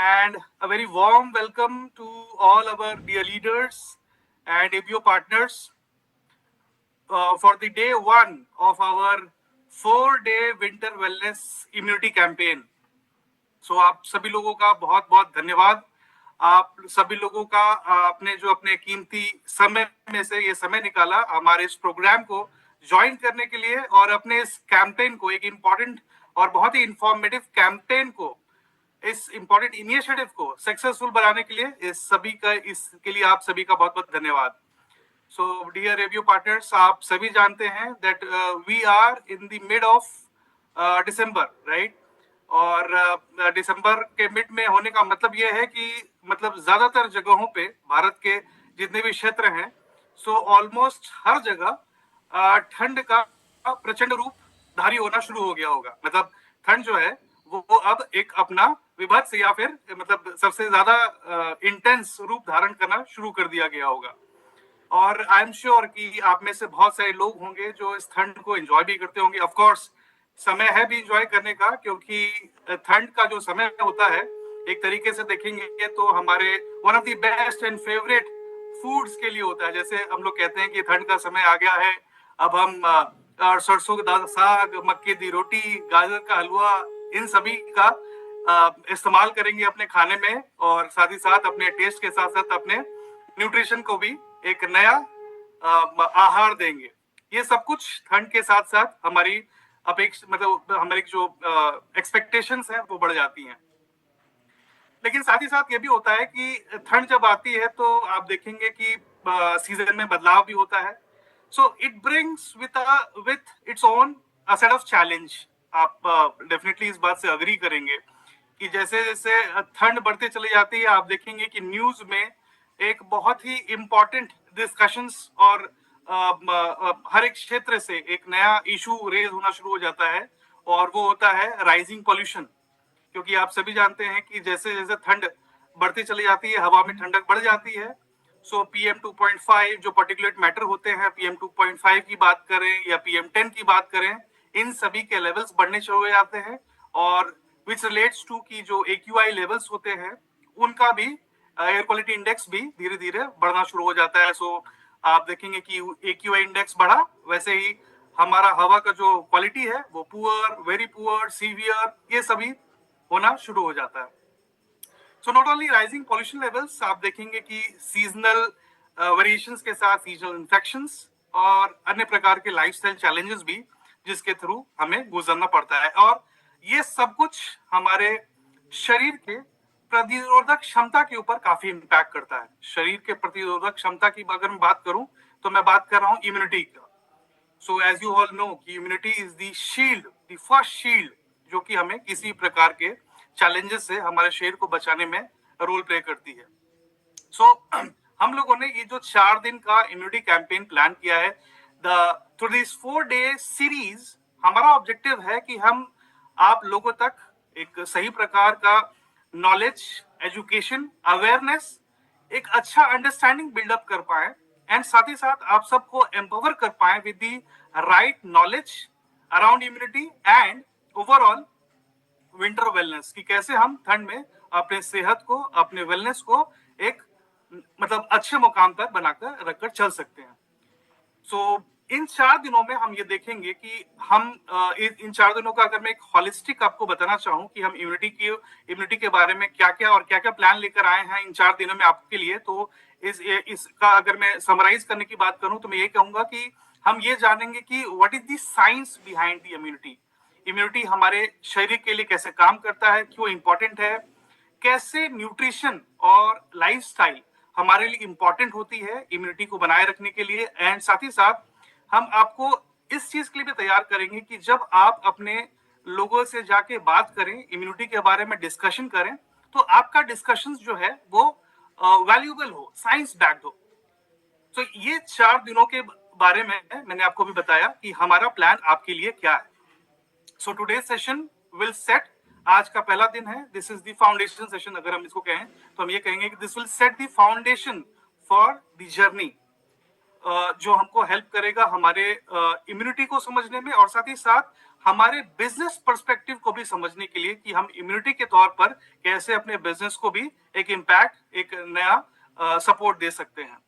And a very warm welcome to all our dear leaders and APO partners for the day one of our 4-day winter wellness immunity campaign. So आप सभी लोगों का बहुत बहुत धन्यवाद। आप सभी लोगों का आपने जो अपने कीमती समय में से ये समय निकाला हमारे इस प्रोग्राम को ज्वाइन करने के लिए और अपने इस कैंपेन को, एक इम्पॉर्टेंट और बहुत ही इंफॉर्मेटिव कैंपेन को, इस इम्पोर्टेंट इनिशिएटिव को सक्सेसफुल बनाने के लिए इसके लिए आप सभी का बहुत बहुत धन्यवाद। सो डियर रिव्यू पार्टनर्स, आप सभी जानते हैं that we are in the mid of December, right? और दिसंबर के मिड में होने का मतलब ये है कि मतलब ज्यादातर जगहों पे भारत के जितने भी क्षेत्र हैं, सो ऑलमोस्ट हर जगह ठंड का प्रचंड रूप धारी होना शुरू हो गया होगा। मतलब ठंड जो है वो अब एक अपना विभत्स या फिर मतलब सबसे ज्यादा इंटेंस रूप धारण करना शुरू कर दिया गया होगा। और आई एम श्योर कि आप में से बहुत सारे लोग होंगे जो इस ठंड को एंजॉय भी करते होंगे। ऑफ कोर्स समय है भी एंजॉय करने का, क्योंकि ठंड का जो समय होता है एक तरीके से देखेंगे तो हमारे one of the best and favourite foods के लिए होता है। जैसे हम लोग कहते हैं कि ठंड का समय आ गया है, अब हम सरसों का साग, मक्के दी रोटी, गाजर का हलवा, इन सभी का इस्तेमाल करेंगे अपने खाने में, और साथ ही साथ अपने टेस्ट के साथ साथ अपने न्यूट्रिशन को भी एक नया आहार देंगे। ये सब कुछ ठंड के साथ साथ हमारी अपेक्षा मतलब हमारी जो एक्सपेक्टेशंस हैं वो बढ़ जाती हैं। लेकिन साथ ही साथ ये भी होता है कि ठंड जब आती है तो आप देखेंगे कि सीजन में बदलाव भी होता है। So it brings with its own set of challenge. आप डेफिनेटली इस बात से अग्री करेंगे कि जैसे जैसे ठंड बढ़ते चली जाती है, आप देखेंगे कि न्यूज में एक बहुत ही इम्पोर्टेंट डिस्कशंस और हर एक क्षेत्र से एक नया इशू रेज होना शुरू हो जाता है, और वो होता है राइजिंग पॉल्यूशन। क्योंकि आप सभी जानते हैं कि जैसे जैसे ठंड बढ़ती चली जाती है, हवा में ठंडक बढ़ जाती है। सो PM 2.5 जो पार्टिकुलेट मैटर होते हैं, PM 2.5 की बात करें या PM 10 की बात करें, इन सभी के लेवल्स बढ़ने शुरू हो जाते हैं, और विच रिलेट्स टू की जो AQI लेवल्स होते हैं उनका भी, एयर क्वालिटी इंडेक्स भी धीरे धीरे बढ़ना शुरू हो जाता है। सो आप देखेंगे कि AQI इंडेक्स बढ़ा, वैसे ही हमारा हवा का जो क्वालिटी है वो पुअर, वेरी पुअर, सीवियर, ये सभी होना शुरू हो जाता है। So not only rising pollution levels, आप देखेंगे कि सीजनल वेरिएशंस के साथ सीजनल इन्फेक्शंस और अन्य प्रकार के लाइफस्टाइल चैलेंजेस भी जिसके थ्रू हमें गुजरना पड़ता है। और ये सब कुछ हमारे शरीर के प्रतिरोधक क्षमता के ऊपर काफी इम्पैक्ट करता है। शरीर के प्रतिरोधक क्षमता की अगर मैं बात करूं तो मैं बात कर रहा हूं इम्यूनिटी का। So as you all know कि immunity is the shield, the first shield, जो कि हमें किसी प्रकार के चैलेंजेस से हमारे शरीर को बचाने में रोल प्ले करती है। सो हम लोगों ने ये जो 4 दिन का इम्यूनिटी कैंपेन प्लान किया है, थ्रू दिस 4-day सीरीज, हमारा ऑब्जेक्टिव है कि हम आप लोगों तक एक सही प्रकार का नॉलेज, एजुकेशन, अवेयरनेस, एक अच्छा अंडरस्टैंडिंग बिल्डअप कर पाए, एंड साथ ही साथ आप सबको एम्पावर कर पाए with the right knowledge around immunity and overall winter wellness, कि कैसे हम ठंड में अपने सेहत को, अपने वेलनेस को एक मतलब अच्छे मुकाम पर बनाकर रखकर चल सकते हैं। सो इन 4 दिनों में हम ये देखेंगे कि हम इन 4 दिनों का अगर मैं एक हॉलिस्टिक आपको बताना चाहूँ कि हम इम्यूनिटी के बारे में क्या क्या और क्या क्या प्लान लेकर आए हैं इन 4 दिनों में आपके लिए, तो इसका अगर मैं समराइज करने की बात करूं तो मैं ये कहूंगा कि हम ये जानेंगे कि what is the science behind the immunity. Immunity हमारे शरीर के लिए कैसे काम करता है, क्यों इंपॉर्टेंट है, कैसे न्यूट्रिशन और लाइफस्टाइल हमारे लिए इंपॉर्टेंट होती है इम्यूनिटी को बनाए रखने के लिए, एंड साथ ही साथ हम आपको इस चीज के लिए भी तैयार करेंगे कि जब आप अपने लोगों से जाके बात करें, इम्यूनिटी के बारे में डिस्कशन करें, तो आपका डिस्कशन जो है वो वैल्यूएबल हो, साइंस बैक्ड हो। तो ये 4 दिनों के बारे में मैंने आपको भी बताया कि हमारा प्लान आपके लिए क्या है। So today session will set, आज का पहला दिन है, this is the foundation session अगर हम इसको कहें तो हम ये कहेंगे कि this will set the foundation for the journey, जो हमको हेल्प करेगा हमारे इम्यूनिटी को समझने में, और साथ ही साथ हमारे बिजनेस पर्सपेक्टिव को भी समझने के लिए कि हम इम्यूनिटी के तौर पर कैसे अपने बिजनेस को भी एक इम्पैक्ट, एक नया सपोर्ट दे सकते हैं।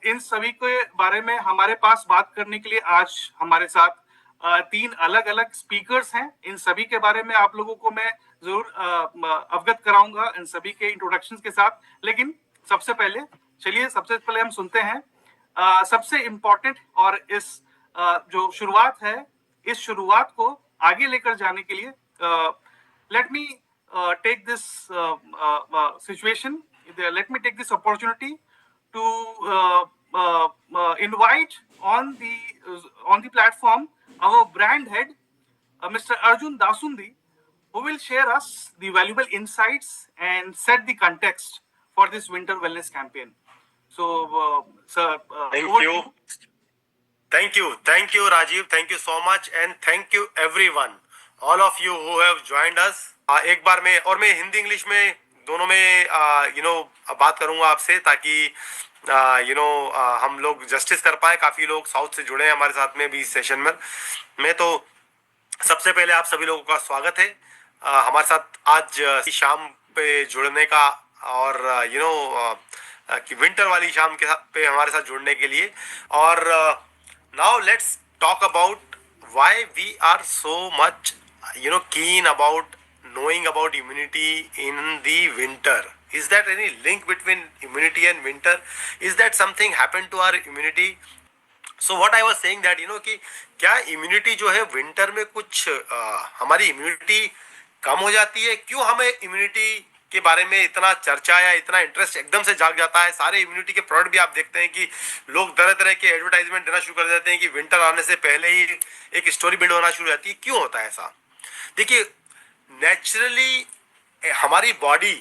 इन सभी के बारे में हमारे पास बात करने के लिए आज हमारे साथ 3 अलग अलग स्पीकर्स हैं। इन सभी के बारे में आप लोगों को मैं जरूर अवगत कराऊंगा इन सभी के इंट्रोडक्शन के साथ। लेकिन सबसे पहले हम सुनते हैं सबसे इम्पोर्टेंट और इस जो शुरुआत है, इस शुरुआत को आगे लेकर जाने के लिए let me take this situation, let me take this opportunity to invite on the platform our brand head, Mr. Arjun Dasundi, who will share us the valuable insights and set the context for this winter wellness campaign. So, sir, Thank you, Rajiv. Thank you so much, and thank you everyone, all of you who have joined us. एक बार मैं Hindi English में दोनों में बात करूंगा आपसे, ताकि हम लोग जस्टिस कर पाए। काफी लोग साउथ से जुड़े हैं हमारे साथ में भी इस सेशन में। तो सबसे पहले आप सभी लोगों का स्वागत है हमारे साथ आज शाम पे जुड़ने का, और कि विंटर वाली शाम के पे हमारे साथ जुड़ने के लिए। और now let's talk about why we are so much keen about knowing about immunity in the winter. Is that any link between immunity and winter? Is that something happened to our immunity? So what I was saying that कि क्या immunity जो है winter में कुछ हमारी immunity कम हो जाती है? क्यों हमें इम्यूनिटी के बारे में इतना चर्चा या इतना इंटरेस्ट एकदम से जाग जाता है? सारे इम्यूनिटी के प्रोडक्ट भी आप देखते हैं कि लोग तरह तरह के एडवर्टाइजमेंट देना शुरू कर देते हैं कि विंटर आने से पहले ही एक स्टोरी बिल्ड होना शुरू हो जाती है। क्यों होता है ऐसा? देखिए, नेचुरली हमारी बॉडी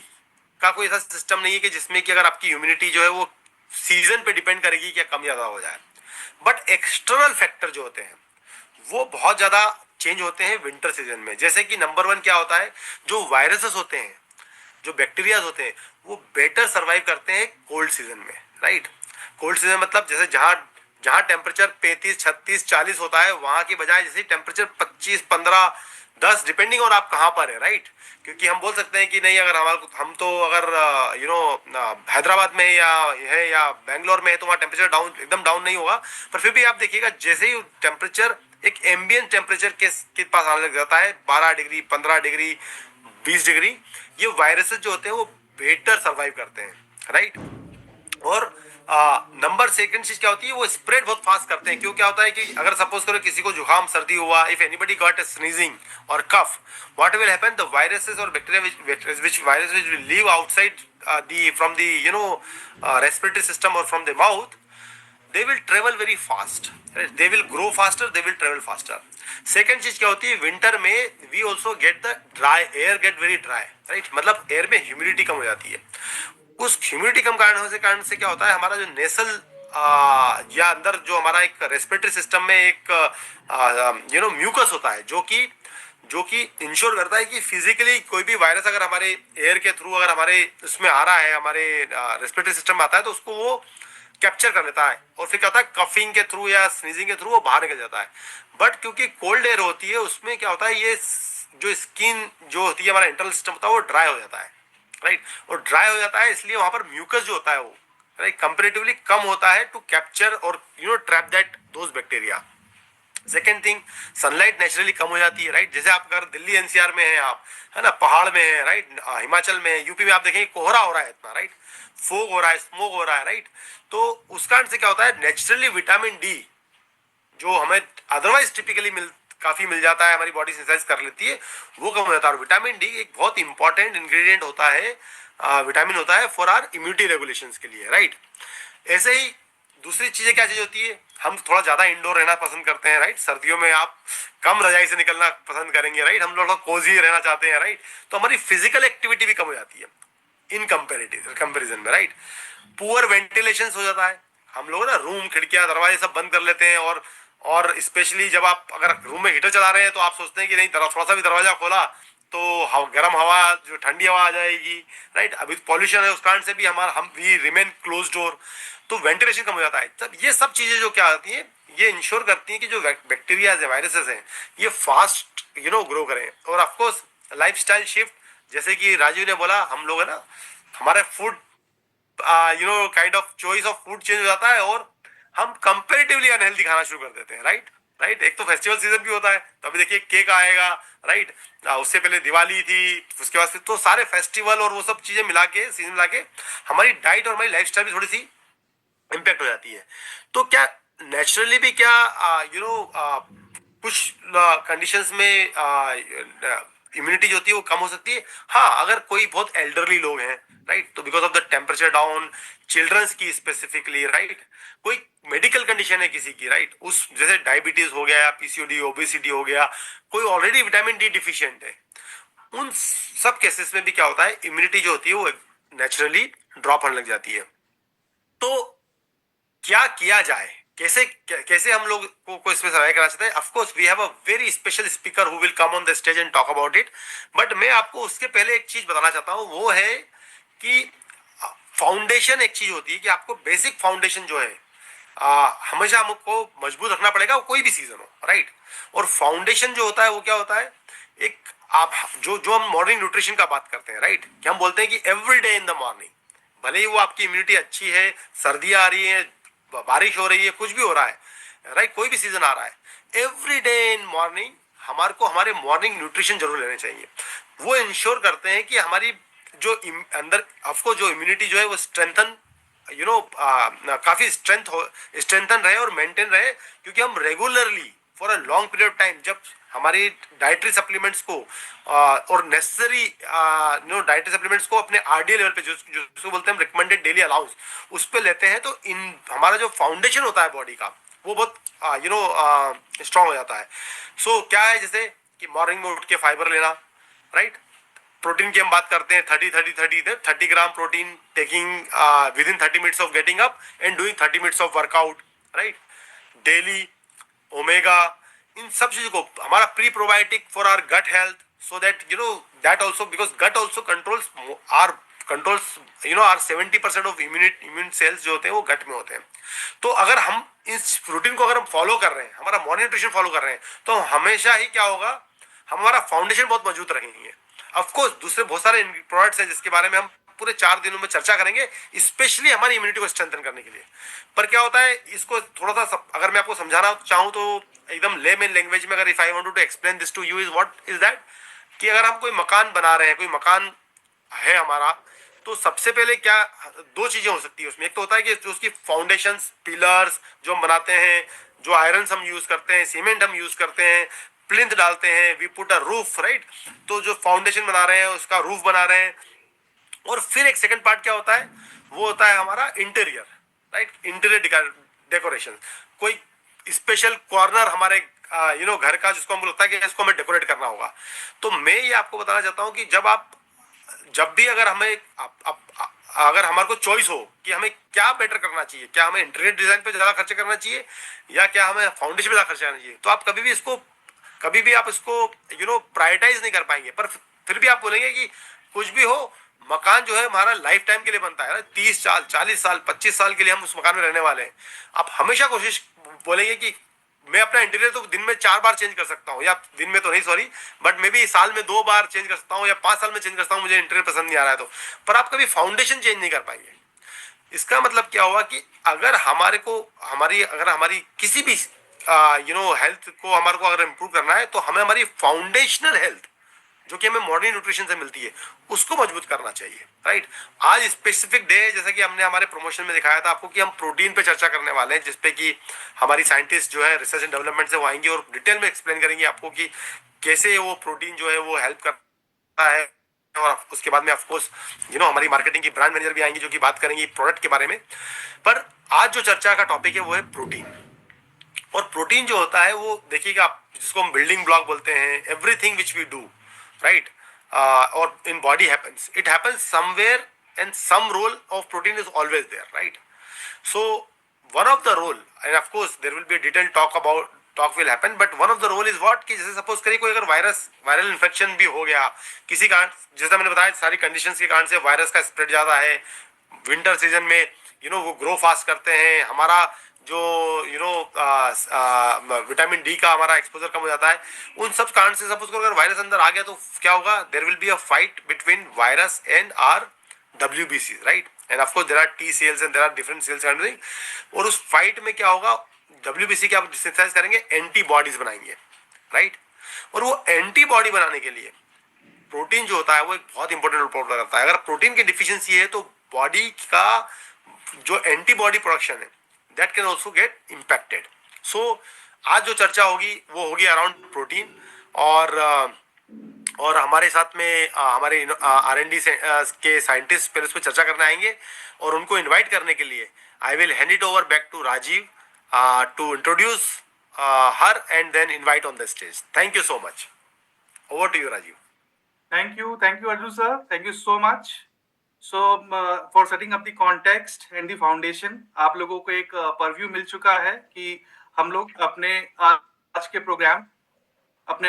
का कोई ऐसा सिस्टम नहीं है कि जिसमें कि अगर आपकी इम्यूनिटी जो है वो सीजन पे डिपेंड करेगी कि कम ज्यादा हो जाए। बट एक्सटर्नल फैक्टर जो होते हैं वो बहुत ज्यादा चेंज होते हैं विंटर सीजन में। जैसे कि नंबर 1 क्या होता है, जो वायरसेस होते हैं, जो बैक्टीरिया होते हैं, वो बेटर सर्वाइव करते हैं कोल्ड सीजन में, राइट। कोल्ड सीजन मतलब जैसे जहां टेम्परेचर 35, 36, 40 होता है, वहां की बजाय जैसे टेम्परेचर 25, 15, 10 डिपेंडिंग ऑन आप कहां पर है, राइट। क्योंकि हम बोल सकते हैं कि नहीं, अगर हम तो अगर हैदराबाद में या बेंगलोर में है तो वहाँ टेम्परेचर एकदम डाउन नहीं होगा। पर फिर भी आप देखिएगा, जैसे ही टेम्परेचर एक एम्बियंट टेम्परेचर के पास आने लग जाता है, 12 डिग्री, 15 डिग्री, 20 डिग्री, ये वायरसेस जो होते हैं वो बेटर सर्वाइव करते हैं, राइट। और नंबर सेकंड चीज क्या होती है, वो स्प्रेड बहुत फास्ट करते हैं। क्यों? क्या होता है कि अगर सपोज करो किसी को जुकाम सर्दी हुआ, if anybody got a sneezing और cough, what will happen, the viruses और bacteria which will leave outside from the respiratory system or from the mouth, they will travel very fast, right? They will grow faster, they will travel faster. Second चीज क्या होती है, winter में we also get the dry air, get very dry, right. मतलब air में humidity कम हो जाती है। उस ह्यूमिडिटी कम कारण से क्या होता है, हमारा जो नेसल या अंदर जो हमारा एक रेस्पिरेटरी सिस्टम में एक म्यूकस होता है, जो कि इंश्योर करता है कि फिजिकली कोई भी वायरस अगर हमारे एयर के थ्रू अगर हमारे उसमें आ रहा है, हमारे रेस्पिरेटरी सिस्टम में आता है, तो उसको वो कैप्चर कर लेता है और फिर क्या होता है, कफिंग के थ्रू या स्नीजिंग के थ्रू वो बाहर निकल जाता है। बट क्योंकि कोल्ड एयर होती है, उसमें क्या होता है, ये जो स्किन जो होती है, हमारा इंटरनल सिस्टम होता है, वो ड्राई हो जाता है, राइट। और ड्राई हो जाता है, इसलिए वहां पर म्यूकस जो होता है वो राइट कंपेरेटिवली कम होता है टू कैप्चर और trap that those bacteria. Second thing, sunlight naturally कम हो जाती है, राइट। जैसे आप अगर दिल्ली एनसीआर में है, आप है ना, पहाड़ में है, राइट, हिमाचल में, यूपी में आप देखेंगे कोहरा हो रहा है इतना, राइट, फोग हो रहा है, स्मोक हो रहा है, राइट। तो उस कारण से क्या होता है, नेचुरली विटामिन डी जो हमें अदरवाइज टिपिकली काफी मिल जाता है, हमारी बॉडी सिंथेसाइज कर लेती है, वो कम हो जाता है। और विटामिन डी एक बहुत इंपॉर्टेंट इंग्रेडिएंट होता है, विटामिन होता है फॉर आर इम्यूनिटी रेगुलेशंस के लिए, राइट। ऐसे ही दूसरी चीजें क्या चीज होती है, हम थोड़ा ज्यादा इंडोर रहना पसंद करते हैं, राइट। सर्दियों में आप कम रजाई से निकलना पसंद करेंगे, राइट। हम लोग कोजी रहना चाहते हैं, राइट। तो हमारी फिजिकल एक्टिविटी भी कम हो जाती है इन कंपेरिजन में, राइट। पुअर वेंटिलेशन हो जाता है, हम लोग ना रूम, खिड़कियां, दरवाजे सब बंद कर लेते हैं। और स्पेशली जब आप अगर रूम में हीटर चला रहे हैं तो आप सोचते हैं कि नहीं, थोड़ा सा भी दरवाजा खोला तो गर्म हवा, जो ठंडी हवा आ जाएगी, राइट। अभी पॉल्यूशन है, उस कारण से भी हम वी रिमेन क्लोज डोर, तो वेंटिलेशन कम हो जाता है। तब ये सब चीजें जो क्या आती है, ये इंश्योर करती हैं कि जो बैक्टीरिया है, वायरसेस हैं, ये फास्ट ग्रो करें। और ऑफकोर्स लाइफस्टाइल शिफ्ट, जैसे कि राजीव ने बोला, हम लोग है ना, हमारा food kind of choice of food change हो जाता है और हम कंपेरेटिवली अनहेल्दी खाना शुरू कर देते हैं, राइट। राइट, एक तो फेस्टिवल सीजन भी होता है, तो अभी देखिए केक आएगा, राइट। उससे पहले दिवाली थी, उसके बाद तो सारे फेस्टिवल और वो सब चीजें मिला के, सीजन मिला के हमारी डाइट और हमारी लाइफस्टाइल भी थोड़ी सी इम्पैक्ट हो जाती है। तो क्या नेचुरली भी क्या कुछ कंडीशंस में इम्यूनिटी जो होती है वो कम हो सकती है। हाँ, अगर कोई बहुत एल्डरली लोग हैं, राइट, तो because of the temperature down, children's की स्पेसिफिकली, राइट, कोई मेडिकल कंडीशन है किसी की, राइट, उस जैसे डायबिटीज हो गया, पीसीओडी, ओबेसिटी हो गया, कोई ऑलरेडी विटामिन डी डिफिशियंट है, उन सब केसेस में भी क्या होता है, इम्यूनिटी जो होती है वो नेचुरली ड्रॉप होने लग जाती है। तो क्या किया जाए, कैसे कैसे हम लोग को इसमें सर्वाइव करना चाहते हैं। Of course we have a very special speaker who will come on the stage and talk about it, but मैं आपको उसके पहले एक चीज बताना चाहता हूं, वो है कि फाउंडेशन एक चीज होती है कि आपको बेसिक फाउंडेशन जो है हमेशा हमको मजबूत रखना पड़ेगा, कोई भी सीजन हो, राइट। और फाउंडेशन जो होता है वो क्या होता है, एक आप जो जो हम मॉर्निंग न्यूट्रिशन का बात करते हैं, राइट, कि हम बोलते हैं कि every day in the morning, भले ही वो आपकी इम्यूनिटी अच्छी है, सर्दियां आ रही है, बारिश हो रही है, कुछ भी हो रहा है, राइट, कोई भी सीजन आ रहा है, एवरी डे इन मॉर्निंग हमारे को हमारे मॉर्निंग न्यूट्रिशन जरूर लेने चाहिए। वो इंश्योर करते हैं कि हमारी जो अंदर आपको जो इम्यूनिटी जो है वो स्ट्रेंथन काफी स्ट्रेंथन रहे और मेंटेन रहे, क्योंकि हम regularly for a long period of time जब हमारी डाइटरी सप्लीमेंट्स को और नेसेसरी डाइटरी सप्लीमेंट्स को अपने आरडीए लेवल पे जिसको बोलते हैं रिकमेंडेड डेली अलाउंस, उस पे लेते हैं, तो इन हमारा जो फाउंडेशन होता है बॉडी का वो बहुत स्ट्रांग हो जाता है। सो क्या है, जैसे कि मॉर्निंग में उठ के फाइबर लेना, राइट। प्रोटीन की हम बात करते हैं 30 gram protein taking with in 30 minutes of getting up and doing 30 minutes of workout, right, daily. Omega, इन सब चीजों को हमारा pre probiotic for our gut health, so that that also, because gut also controls are 70% of immune cells जो होते हैं वो गट में होते हैं। तो अगर हम इस रूटीन को अगर हम फॉलो कर रहे हैं, हमारा मॉर्निंग न्यूट्रिशन फॉलो कर रहे हैं, तो हमेशा ही क्या होगा, हमारा फाउंडेशन बहुत मजबूत रखेंगे। ऑफकोर्स दूसरे बहुत सारे प्रोडक्ट्स हैं जिसके बारे में हम पूरे 4 दिनों में चर्चा करेंगे, स्पेशली हमारी इम्यूनिटी को स्ट्रेंथन करने के लिए। पर क्या होता है, इसको थोड़ा सा अगर मैं आपको समझाना चाहूँ तो एकदम लेमन लैंग्वेज में, अगर if I want to explain this to you is what is that, कि अगर हम कोई मकान बना रहे हैं, कोई मकान है हमारा, तो सबसे पहले क्या दो चीजें हो सकती है उसमें। एक तो होता है कि जो उसकी फाउंडेशन पिलर्स जो हम बनाते हैं, जो आयरन हम यूज करते हैं, सीमेंट हम यूज करते हैं, प्लिंथ डालते हैं, we put a roof, right. तो जो फाउंडेशन बना रहे हैं उसका रूफ बना रहे हैं। और फिर एक सेकंड पार्ट क्या होता है, वो होता है हमारा इंटीरियर, राइट, इंटीरियर डेकोरेशन। कोई स्पेशल कॉर्नर हमारे घर का जिसको हमको लगता है कि इसको हमें डेकोरेट करना होगा। तो मैं ये आपको बताना चाहता हूं कि जब भी अगर हमें अगर हमारे को चॉइस हो कि हमें क्या बेटर करना चाहिए, क्या हमें इंटीरियर डिजाइन पे ज्यादा खर्च करना चाहिए या क्या हमें फाउंडेशन पे ज्यादा खर्च करना चाहिए, तो आप कभी भी आप इसको प्रायोरिटाइज नहीं कर पाएंगे। पर फिर भी आप बोलेंगे कि कुछ भी हो, मकान जो है हमारा लाइफ टाइम के लिए बनता है, 30 साल 40 साल 25 साल के लिए हम उस मकान में रहने वाले हैं। आप हमेशा कोशिश बोलेंगे कि मैं अपना इंटीरियर तो दिन में 4 बार चेंज कर सकता हूँ, या दिन में तो नहीं सॉरी, बट मे बी साल में 2 बार चेंज कर सकता हूँ या 5 साल में चेंज कर सकता हूँ, मुझे इंटीरियर पसंद नहीं आ रहा है तो। पर आप कभी फाउंडेशन चेंज नहीं कर पाएंगे। इसका मतलब क्या हुआ कि अगर हमारी किसी भी हेल्थ को हमारे को अगर इम्प्रूव करना है, तो हमें हमारी फाउंडेशनल हेल्थ जो कि हमें मॉर्निंग न्यूट्रिशन से मिलती है उसको मजबूत करना चाहिए, राइट। आज स्पेसिफिक डे है, जैसा कि हमने हमारे प्रमोशन में दिखाया था आपको, कि हम प्रोटीन पे चर्चा करने वाले हैं, जिसपे कि हमारी साइंटिस्ट जो है रिसर्च एंड डेवलपमेंट से वो आएंगे और डिटेल में एक्सप्लेन करेंगे आपको कि कैसे वो प्रोटीन जो है वो हेल्प करता है। और उसके बाद में ऑफकोर्स हमारी मार्केटिंग की ब्रांड मैनेजर भी आएंगी जो कि बात करेंगी प्रोडक्ट के बारे में। पर आज जो चर्चा का टॉपिक है वो है प्रोटीन। और प्रोटीन जो होता है वो देखिएगा आप, जिसको हम बिल्डिंग ब्लॉक बोलते हैं, everything which we do, right, or in body it happens somewhere, and some role of protein is always there, right. So one of the role, and of course there will be a detailed talk will happen, but one of the role is what, कि जैसे suppose करिए कोई अगर viral infection भी हो गया किसी कारण, जैसा मैंने बताया सारी कंडीशंस के कारण से वायरस का स्प्रेड ज्यादा है, विंटर सीजन में वो ग्रो फास्ट करते हैं, हमारा जो विटामिन डी का हमारा एक्सपोजर कम हो जाता है, उन सब कारण से सपोज करो अगर वायरस अंदर आ गया तो क्या होगा, there will be a fight between virus and our WBC, right, and of course there are T cells and there are different cells and everything, और उस फाइट में क्या होगा, WBC के आप सिंथेसाइज करेंगे, एंटीबॉडीज बनाएंगे, राइट, और वो एंटीबॉडी बनाने के लिए प्रोटीन जो होता है वो एक बहुत इंपॉर्टेंट रोल प्ले करता है। अगर प्रोटीन की डिफिशियंसी है तो बॉडी का जो एंटीबॉडी प्रोडक्शन है that can also get impacted. So आज जो चर्चा होगी वो होगी अराउंड प्रोटीन, और हमारे साथ में हमारे R&D के साइंटिस्ट पहले उस पर चर्चा करने आएंगे, और उनको इनवाइट करने के लिए I will hand it over back to Rajiv to introduce her and then invite on the stage. Thank you so much. Over to you Rajiv. Thank you, Arjun sir. Thank you so much. So for setting up the context and the foundation, आप लोगों को एक purview मिल चुका है कि हम लोग अपने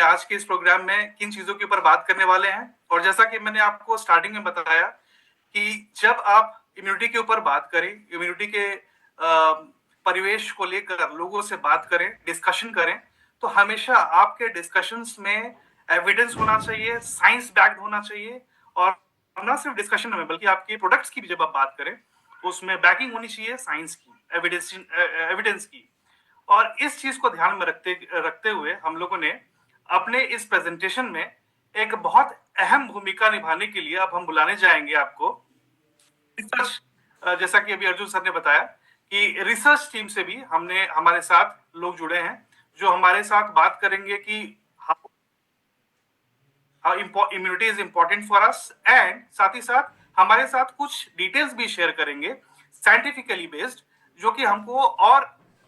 आज के इस प्रोग्राम में किन चीजों के ऊपर बात करने वाले हैं। और जैसा कि मैंने आपको स्टार्टिंग में बताया कि जब आप इम्यूनिटी के ऊपर बात करें, इम्यूनिटी के परिवेश को लेकर लोगों से बात करें, डिस्कशन करें, तो हमेशा आपके डिस्कशंस में एविडेंस होना चाहिए, साइंस बैक्ड होना चाहिए, और ना सिर्फ डिस्कशन में बल्कि आपके प्रोडक्ट्स की भी जब आप बात करें उसमें बैकिंग होनी चाहिए साइंस की, एविडेंस की। और इस चीज को ध्यान में रखते हुए हम लोगों ने अपने इस प्रेजेंटेशन में एक बहुत अहम भूमिका निभाने के लिए अब हम बुलाने जाएंगे आपको रिसर्च, जैसा कि अभी अर्जुन सर ने बताया कि रिसर्च टीम से भी हमारे साथ लोग जुड़े हैं जो हमारे साथ बात करेंगे कि immunity is important for us, and साथ ही साथ हमारे साथ कुछ डिटेल्स भी शेयर करेंगे साइंटिफिकली बेस्ड, जो कि हमको और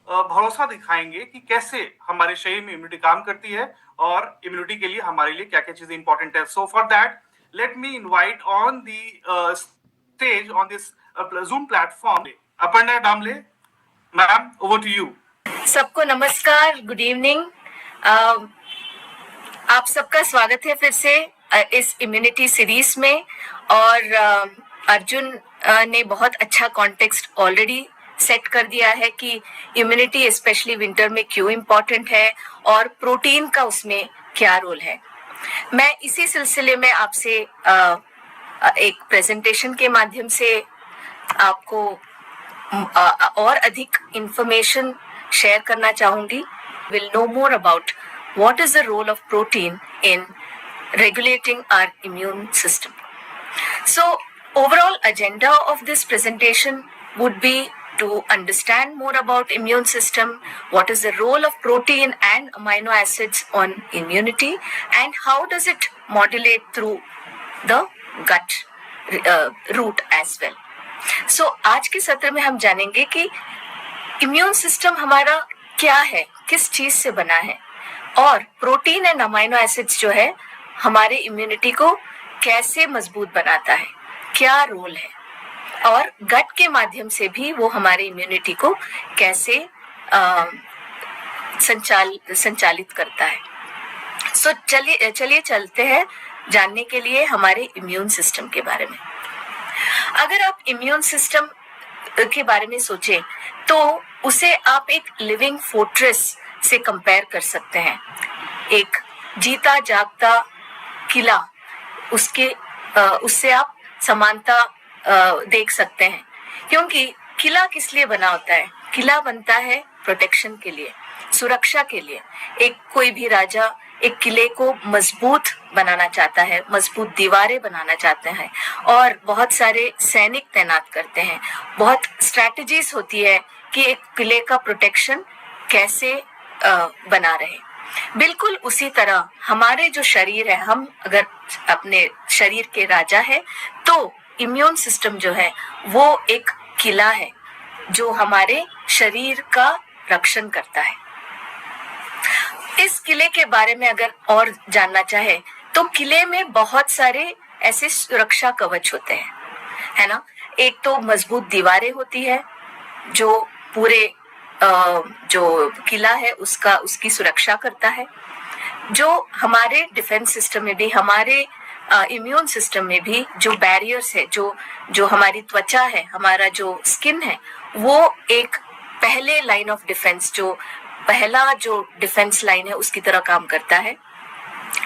भरोसा दिखाएंगे कि कैसे हमारे शरीर में इम्यूनिटी काम करती है और इम्यूनिटी के लिए हमारे लिए क्या क्या चीजें इंपॉर्टेंट है। So for that let me invite on the stage on this Zoom platform Aparna Damle ma'am, over to you. सबको नमस्कार, गुड इवनिंग। आप सबका स्वागत है फिर से इस इम्यूनिटी सीरीज में, और अर्जुन ने बहुत अच्छा कॉन्टेक्स्ट ऑलरेडी सेट कर दिया है कि इम्यूनिटी स्पेशली विंटर में क्यों इम्पोर्टेंट है और प्रोटीन का उसमें क्या रोल है। मैं इसी सिलसिले में आपसे एक प्रेजेंटेशन के माध्यम से आपको और अधिक इंफॉर्मेशन शेयर करना चाहूंगी। Will know more about what is the role of protein in regulating our immune system. So overall agenda of this presentation would be to understand more about immune system, what is the role of protein and amino acids on immunity, and how does it modulate through the gut route as well. So आज के सत्र में हम जानेंगे कि immune system हमारा क्या है, किस चीज से बना है, और प्रोटीन एंड अमाइनो एसिड्स जो है हमारे इम्यूनिटी को कैसे मजबूत बनाता है, क्या रोल है, और गट के माध्यम से भी वो हमारे इम्यूनिटी को कैसे संचालित करता है। सो चलिए चलते हैं जानने के लिए हमारे इम्यून सिस्टम के बारे में। अगर आप इम्यून सिस्टम के बारे में सोचें तो उसे आप एक लिविंग फोर्ट्रेस से कंपेयर कर सकते हैं, एक जीता जागता किला, उससे आप समानता देख सकते हैं। क्योंकि किला किस लिए बना होता है? किला बनता है प्रोटेक्शन के लिए, सुरक्षा के लिए। एक कोई भी राजा एक किले को मजबूत बनाना चाहता है, मजबूत दीवारें बनाना चाहते हैं और बहुत सारे सैनिक तैनात करते हैं। बहुत स्ट्रैटेजीज होती है कि एक किले का प्रोटेक्शन कैसे बना रहे। बिल्कुल उसी तरह हमारे जो शरीर है, हम अगर अपने शरीर के राजा है तो इम्यून सिस्टम जो है वो एक किला है जो हमारे शरीर का रक्षण करता है। इस किले के बारे में अगर और जानना चाहे तो किले में बहुत सारे ऐसे सुरक्षा कवच होते हैं, है ना। एक तो मजबूत दीवारें होती है जो पूरे जो किला है उसकी सुरक्षा करता है। जो हमारे डिफेंस सिस्टम में भी, हमारे इम्यून सिस्टम में भी जो बैरियर्स है, जो हमारी त्वचा है, हमारा जो स्किन है, वो एक पहले लाइन ऑफ डिफेंस, जो पहला जो डिफेंस लाइन है उसकी तरह काम करता है,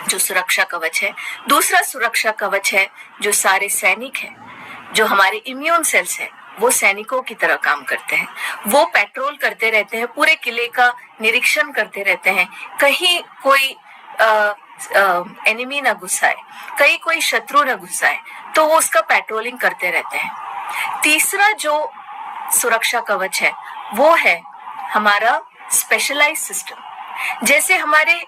जो सुरक्षा कवच है। दूसरा सुरक्षा कवच है जो सारे सैनिक हैं, जो हमारे इम्यून सेल्स हैं, वो सैनिकों की तरह काम करते हैं। वो पेट्रोल करते रहते हैं, पूरे किले का निरीक्षण करते रहते हैं, कहीं कोई एनिमी ना घुस आए, कहीं कोई शत्रु ना घुस आए, तो वो उसका पेट्रोलिंग करते रहते हैं। तीसरा जो सुरक्षा कवच है वो है हमारा स्पेशलाइज्ड सिस्टम। जैसे हमारे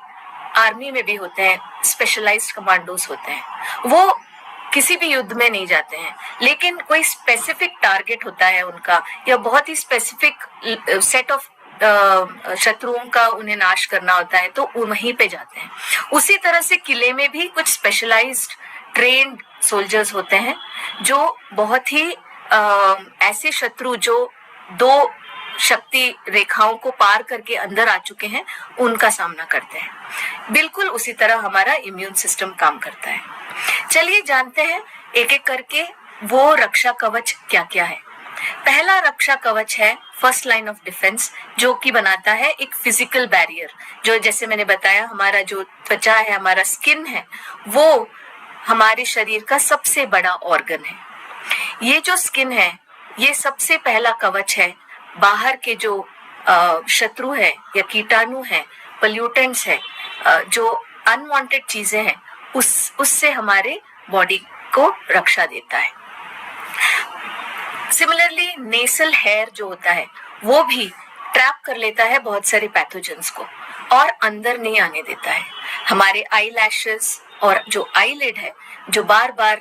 आर्मी में भी होते हैं स्पेशलाइज्ड कमांडोज होते हैं, वो किसी भी युद्ध में नहीं जाते हैं, लेकिन कोई स्पेसिफिक टारगेट होता है उनका, या बहुत ही स्पेसिफिक सेट ऑफ शत्रुओं का उन्हें नाश करना होता है, तो वहीं पे जाते हैं। उसी तरह से किले में भी कुछ स्पेशलाइज्ड ट्रेन्ड सोल्जर्स होते हैं जो बहुत ही ऐसे शत्रु जो 2 शक्ति रेखाओं को पार करके अंदर आ चुके हैं, उनका सामना करते हैं। बिल्कुल उसी तरह हमारा इम्यून सिस्टम काम करता है। चलिए जानते हैं एक एक करके वो रक्षा कवच क्या क्या है। पहला रक्षा कवच है फर्स्ट लाइन ऑफ डिफेंस, जो कि बनाता है एक फिजिकल बैरियर, जो जैसे मैंने बताया हमारा जो त्वचा है, हमारा स्किन है, वो हमारे शरीर का सबसे बड़ा ऑर्गन है। ये जो स्किन है, ये सबसे पहला कवच है। बाहर के जो शत्रु है या कीटाणु है, पोल्यूटेंट्स है, जो अनवांटेड चीजें हैं, उससे हमारे बॉडी को रक्षा देता है। सिमिलरली नेसल हेयर जो होता है वो भी ट्रैप कर लेता है बहुत सारे पैथोजेंस को और अंदर नहीं आने देता है। हमारे आई लैशेस और जो आईलिड है, जो बार बार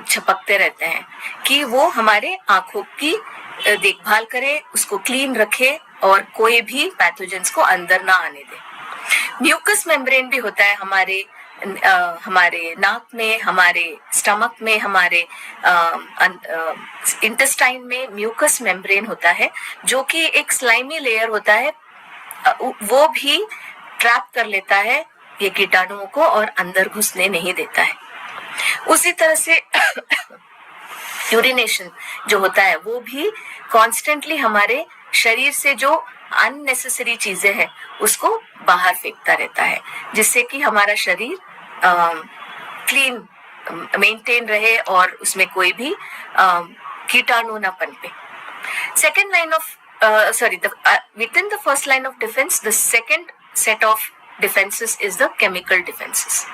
झपकते रहते हैं, कि वो हमारे आंखों की देखभाल करे, उसको क्लीन रखे और कोई भी पैथोजेंस को अंदर ना आने दे। म्यूकस मेम्ब्रेन भी होता है हमारे नाक में, हमारे स्टमक में, हमारे इंटेस्टाइन में म्यूकस मेम्ब्रेन होता है, जो कि एक स्लाइमी लेयर होता है। वो भी ट्रैप कर लेता है ये कीटाणुओं को और अंदर घुसने नहीं देता है। उसी तरह से यूरिनेशन जो होता है वो भी कॉन्स्टेंटली हमारे शरीर से जो अननेसेसरी चीजें हैं उसको बाहर फेंकता रहता है, जिससे कि हमारा शरीर क्लीन मेंटेन रहे और उसमें कोई भी कीटाणु ना पनपे। Second line of within the first line of defense, the second set of defenses is the chemical defenses.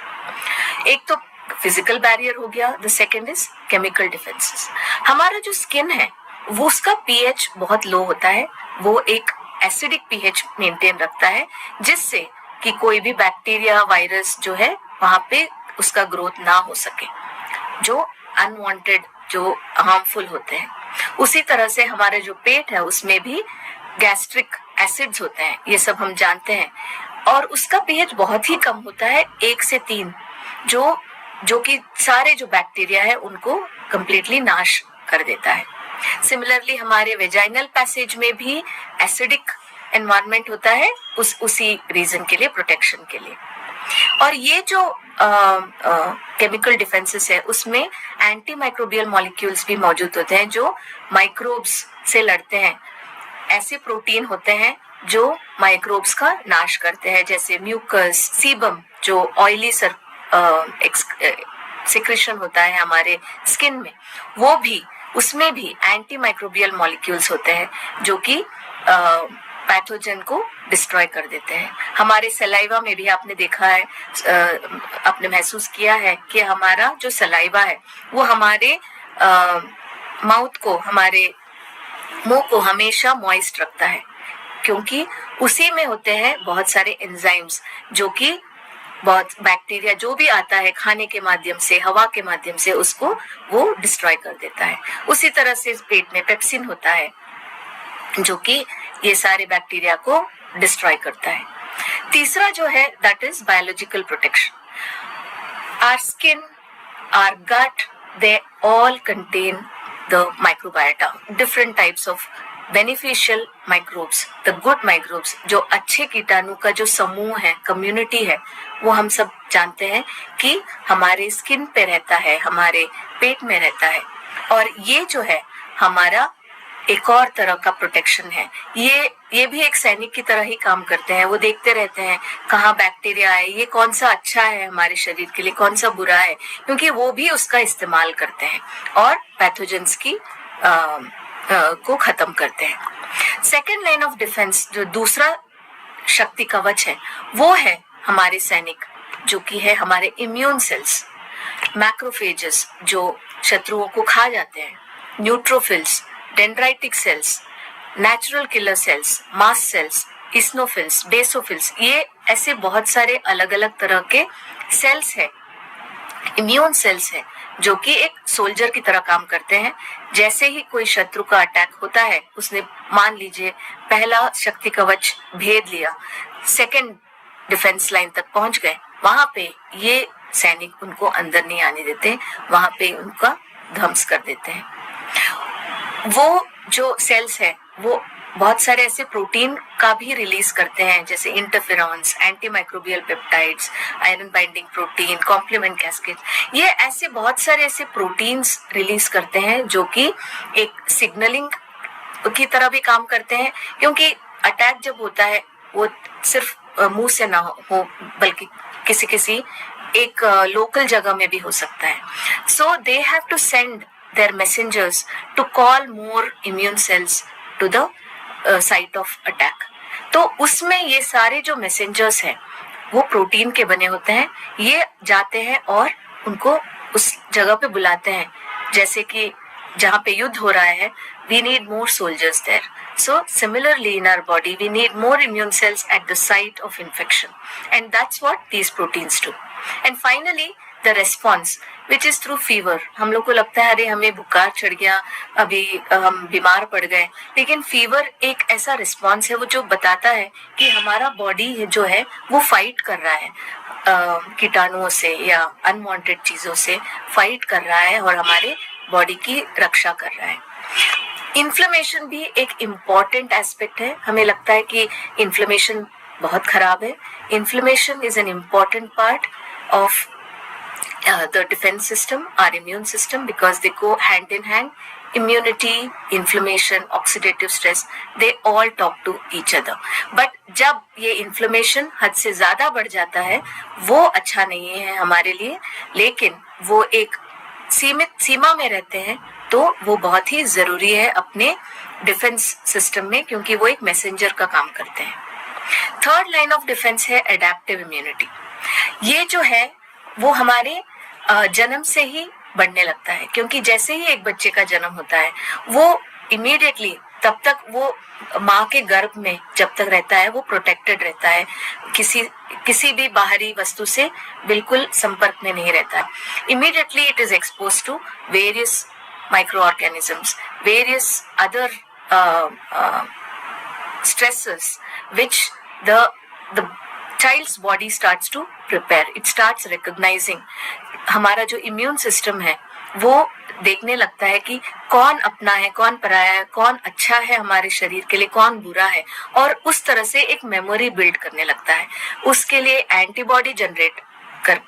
एक तो फिजिकल बैरियर हो गया, the second is chemical defences. हमारा जो स्किन है वो उसका पीएच बहुत लो होता है, वो एक एसिडिक पीएच मेंटेन रखता है, जिससे कि कोई भी बैक्टीरिया वायरस जो है वहां पे उसका ग्रोथ ना हो सके, जो अनवांटेड जो हार्मफुल होते हैं। उसी तरह से हमारे जो पेट है उसमें भी गैस्ट्रिक एसिड्स होते हैं, ये सब हम जानते हैं, और उसका पीएच बहुत ही कम होता है, 1 से 3, जो कि सारे जो बैक्टीरिया है उनको कंप्लीटली नाश कर देता है। सिमिलरली हमारे वेजाइनल पैसेज में भी एसिडिक एनवायरनमेंट होता है, उसी रीजन के लिए, प्रोटेक्शन के लिए। और ये जो केमिकल डिफेंसेस है उसमें एंटी माइक्रोबियल मॉलिक्यूल्स भी मौजूद होते हैं जो माइक्रोब्स से लड़ते हैं। ऐसे प्रोटीन होते हैं जो माइक्रोब्स का नाश करते हैं, जैसे म्यूकस, सीबम, जो ऑयली सिक्रेशन होता है हमारे स्किन में, वो भी, उसमें भी एंटी माइक्रोबियल मॉलिक्यूल्स होते हैं जो कि पैथोजन को डिस्ट्रॉय कर देते हैं। हमारे सलाइवा में भी आपने देखा है, आपने महसूस किया है कि हमारा जो सलाइवा है वो हमारे माउथ को, हमारे मुंह को हमेशा मॉइस्ट रखता है, क्योंकि उसी में होते हैं बहुत सारे एंजाइम्स जो कि बहुत बैक्टीरिया जो भी आता है खाने के माध्यम से, हवा के माध्यम से, उसको वो डिस्ट्रॉय कर देता है। उसी तरह से पेट में पेप्सिन होता है जो कि ये सारे बैक्टीरिया को डिस्ट्रॉय करता है। तीसरा जो है that is biological protection. Our skin, our gut, they all contain the microbiota, different types of beneficial microbes, the good microbes, जो अच्छे कीटाणु का जो समूह है, कम्युनिटी है, वो हम सब जानते हैं कि हमारे स्किन पे रहता है, हमारे पेट में रहता है। और ये जो है हमारा एक और तरह का प्रोटेक्शन है। ये भी एक सैनिक की तरह ही काम करते हैं। वो देखते रहते हैं कहाँ बैक्टीरिया है, ये कौन सा अच्छा है हमारे शरीर के लिए, कौन सा बुरा है, क्योंकि वो भी उसका इस्तेमाल करते हैं और पैथोजेंस की को खत्म करते हैं। सेकेंड लाइन ऑफ डिफेंस, जो दूसरा शक्ति कवच है, वो है हमारे सैनिक, जो कि है हमारे इम्यून सेल्स, मैक्रोफेजेस जो शत्रुओं को खा जाते हैं, neutrophils, dendritic cells, natural killer cells, mast cells, eosinophils, basophils, ये ऐसे बहुत सारे अलग अलग तरह के सेल्स हैं, इम्यून सेल्स हैं, जो कि एक सोल्जर की तरह काम करते हैं। जैसे ही कोई शत्रु का अटैक होता है, उसने मान लीजिए पहला शक्ति कवच भेद लिया, सेकंड डिफेंस लाइन तक पहुंच गए, वहां पे ये सैनिक उनको अंदर नहीं आने देते, वहां पे उनका ध्वंस कर देते हैं। वो जो सेल्स है वो बहुत सारे ऐसे प्रोटीन का भी रिलीज करते हैं, जैसे interferons, antimicrobial peptides, iron binding protein, complement cascade, ये ऐसे बहुत सारे ऐसे प्रोटीन्स रिलीज करते हैं जो कि एक सिग्नलिंग की तरह भी काम करते हैं, क्योंकि अटैक जब होता है वो सिर्फ मुंह से ना हो बल्कि किसी किसी एक लोकल जगह में भी हो सकता है. So they have to send their messengers to call more immune cells to the site of attack. तो उसमें ये सारे जो मैसेंजर्स हैं वो प्रोटीन के बने होते हैं. ये जाते हैं और उनको उस जगह पे बुलाते हैं, जैसे कि जहाँ पे युद्ध हो रहा है, we need more soldiers there. So similarly in our body we need more immune cells at the site of infection, and that's what these proteins do. And finally the response which is through fever. हम लोग को लगता है अरे हमें बुखार चढ़ गया, अभी हम बीमार पड़ गए, लेकिन फीवर एक ऐसा रिस्पॉन्स है वो जो बताता है कि हमारा बॉडी जो है वो फाइट कर रहा है कीटाणुओं से या अनवांटेड चीजों से फाइट कर रहा है और हमारे बॉडी की रक्षा कर रहा है. इन्फ्लेमेशन भी एक इम्पॉर्टेंट एस्पेक्ट है. हमें लगता है कि इन्फ्लेमेशन बहुत खराब है. Inflammation is an important part of the defense system, our immune system, because they go hand in hand. Immunity, inflammation, oxidative stress, they all talk to each other. But जब ये inflammation हद से ज़्यादा बढ़ जाता है वो अच्छा नहीं है हमारे लिए, लेकिन वो एक सीमित सीमा में रहते हैं तो वो बहुत ही ज़रूरी है अपने डिफेंस सिस्टम में, क्योंकि वो एक मैसेंजर का काम करते हैं. थर्ड लाइन ऑफ डिफेंस है एडेप्टिव इम्यूनिटी. ये जो है वो हमारे जन्म से ही बढ़ने लगता है, क्योंकि जैसे ही एक बच्चे का जन्म होता है वो इमीडिएटली तब तक वो माँ के गर्भ में जब तक रहता है वो प्रोटेक्टेड रहता है, किसी भी बाहरी वस्तु से बिल्कुल संपर्क में नहीं रहता है. Immediately it is expose to various micro organisms, various other stresses which the child's body starts to prepare. It starts recognizing. हमारा जो इम्यून सिस्टम है वो देखने लगता है कि कौन अपना है, कौन पराया है, कौन अच्छा है हमारे शरीर के लिए, कौन बुरा है, और उस तरह से एक मेमोरी बिल्ड करने लगता है. उसके लिए एंटीबॉडी जनरेट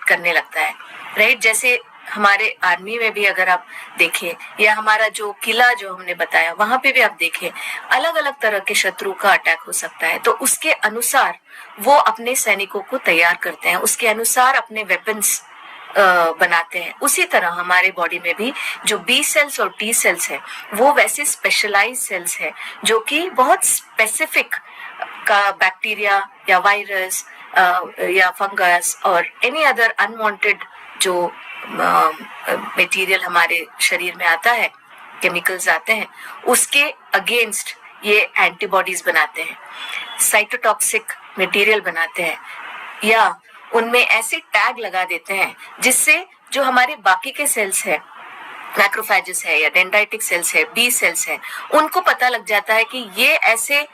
करने लगता है. राइट, जैसे हमारे आर्मी में भी अगर आप देखें, या हमारा जो किला जो हमने बताया वहां पे भी आप देखें, अलग अलग तरह के शत्रु का अटैक हो सकता है, तो उसके अनुसार वो अपने सैनिकों को तैयार करते हैं, उसके अनुसार अपने वेपन्स बनाते हैं. उसी तरह हमारे बॉडी में भी जो बी सेल्स और टी सेल्स है वो वैसे स्पेशलाइज सेल्स है जो कि बहुत स्पेसिफिक का बैक्टीरिया या वायरस या फंगस और एनी अदर अनवांटेड जो मटेरियल हमारे शरीर में आता है, केमिकल्स आते हैं, उसके अगेंस्ट ये एंटीबॉडीज बनाते हैं, साइटोटॉक्सिक मटेरियल बनाते हैं, या उनमें ऐसे टैग लगा देते हैं जिससे जो हमारे बाकी के सेल्स है, मैक्रोफेजेस है या डेंड्राइटिक सेल्स है, बी सेल्स है, उनको पता लग जाता है कि ये ऐसे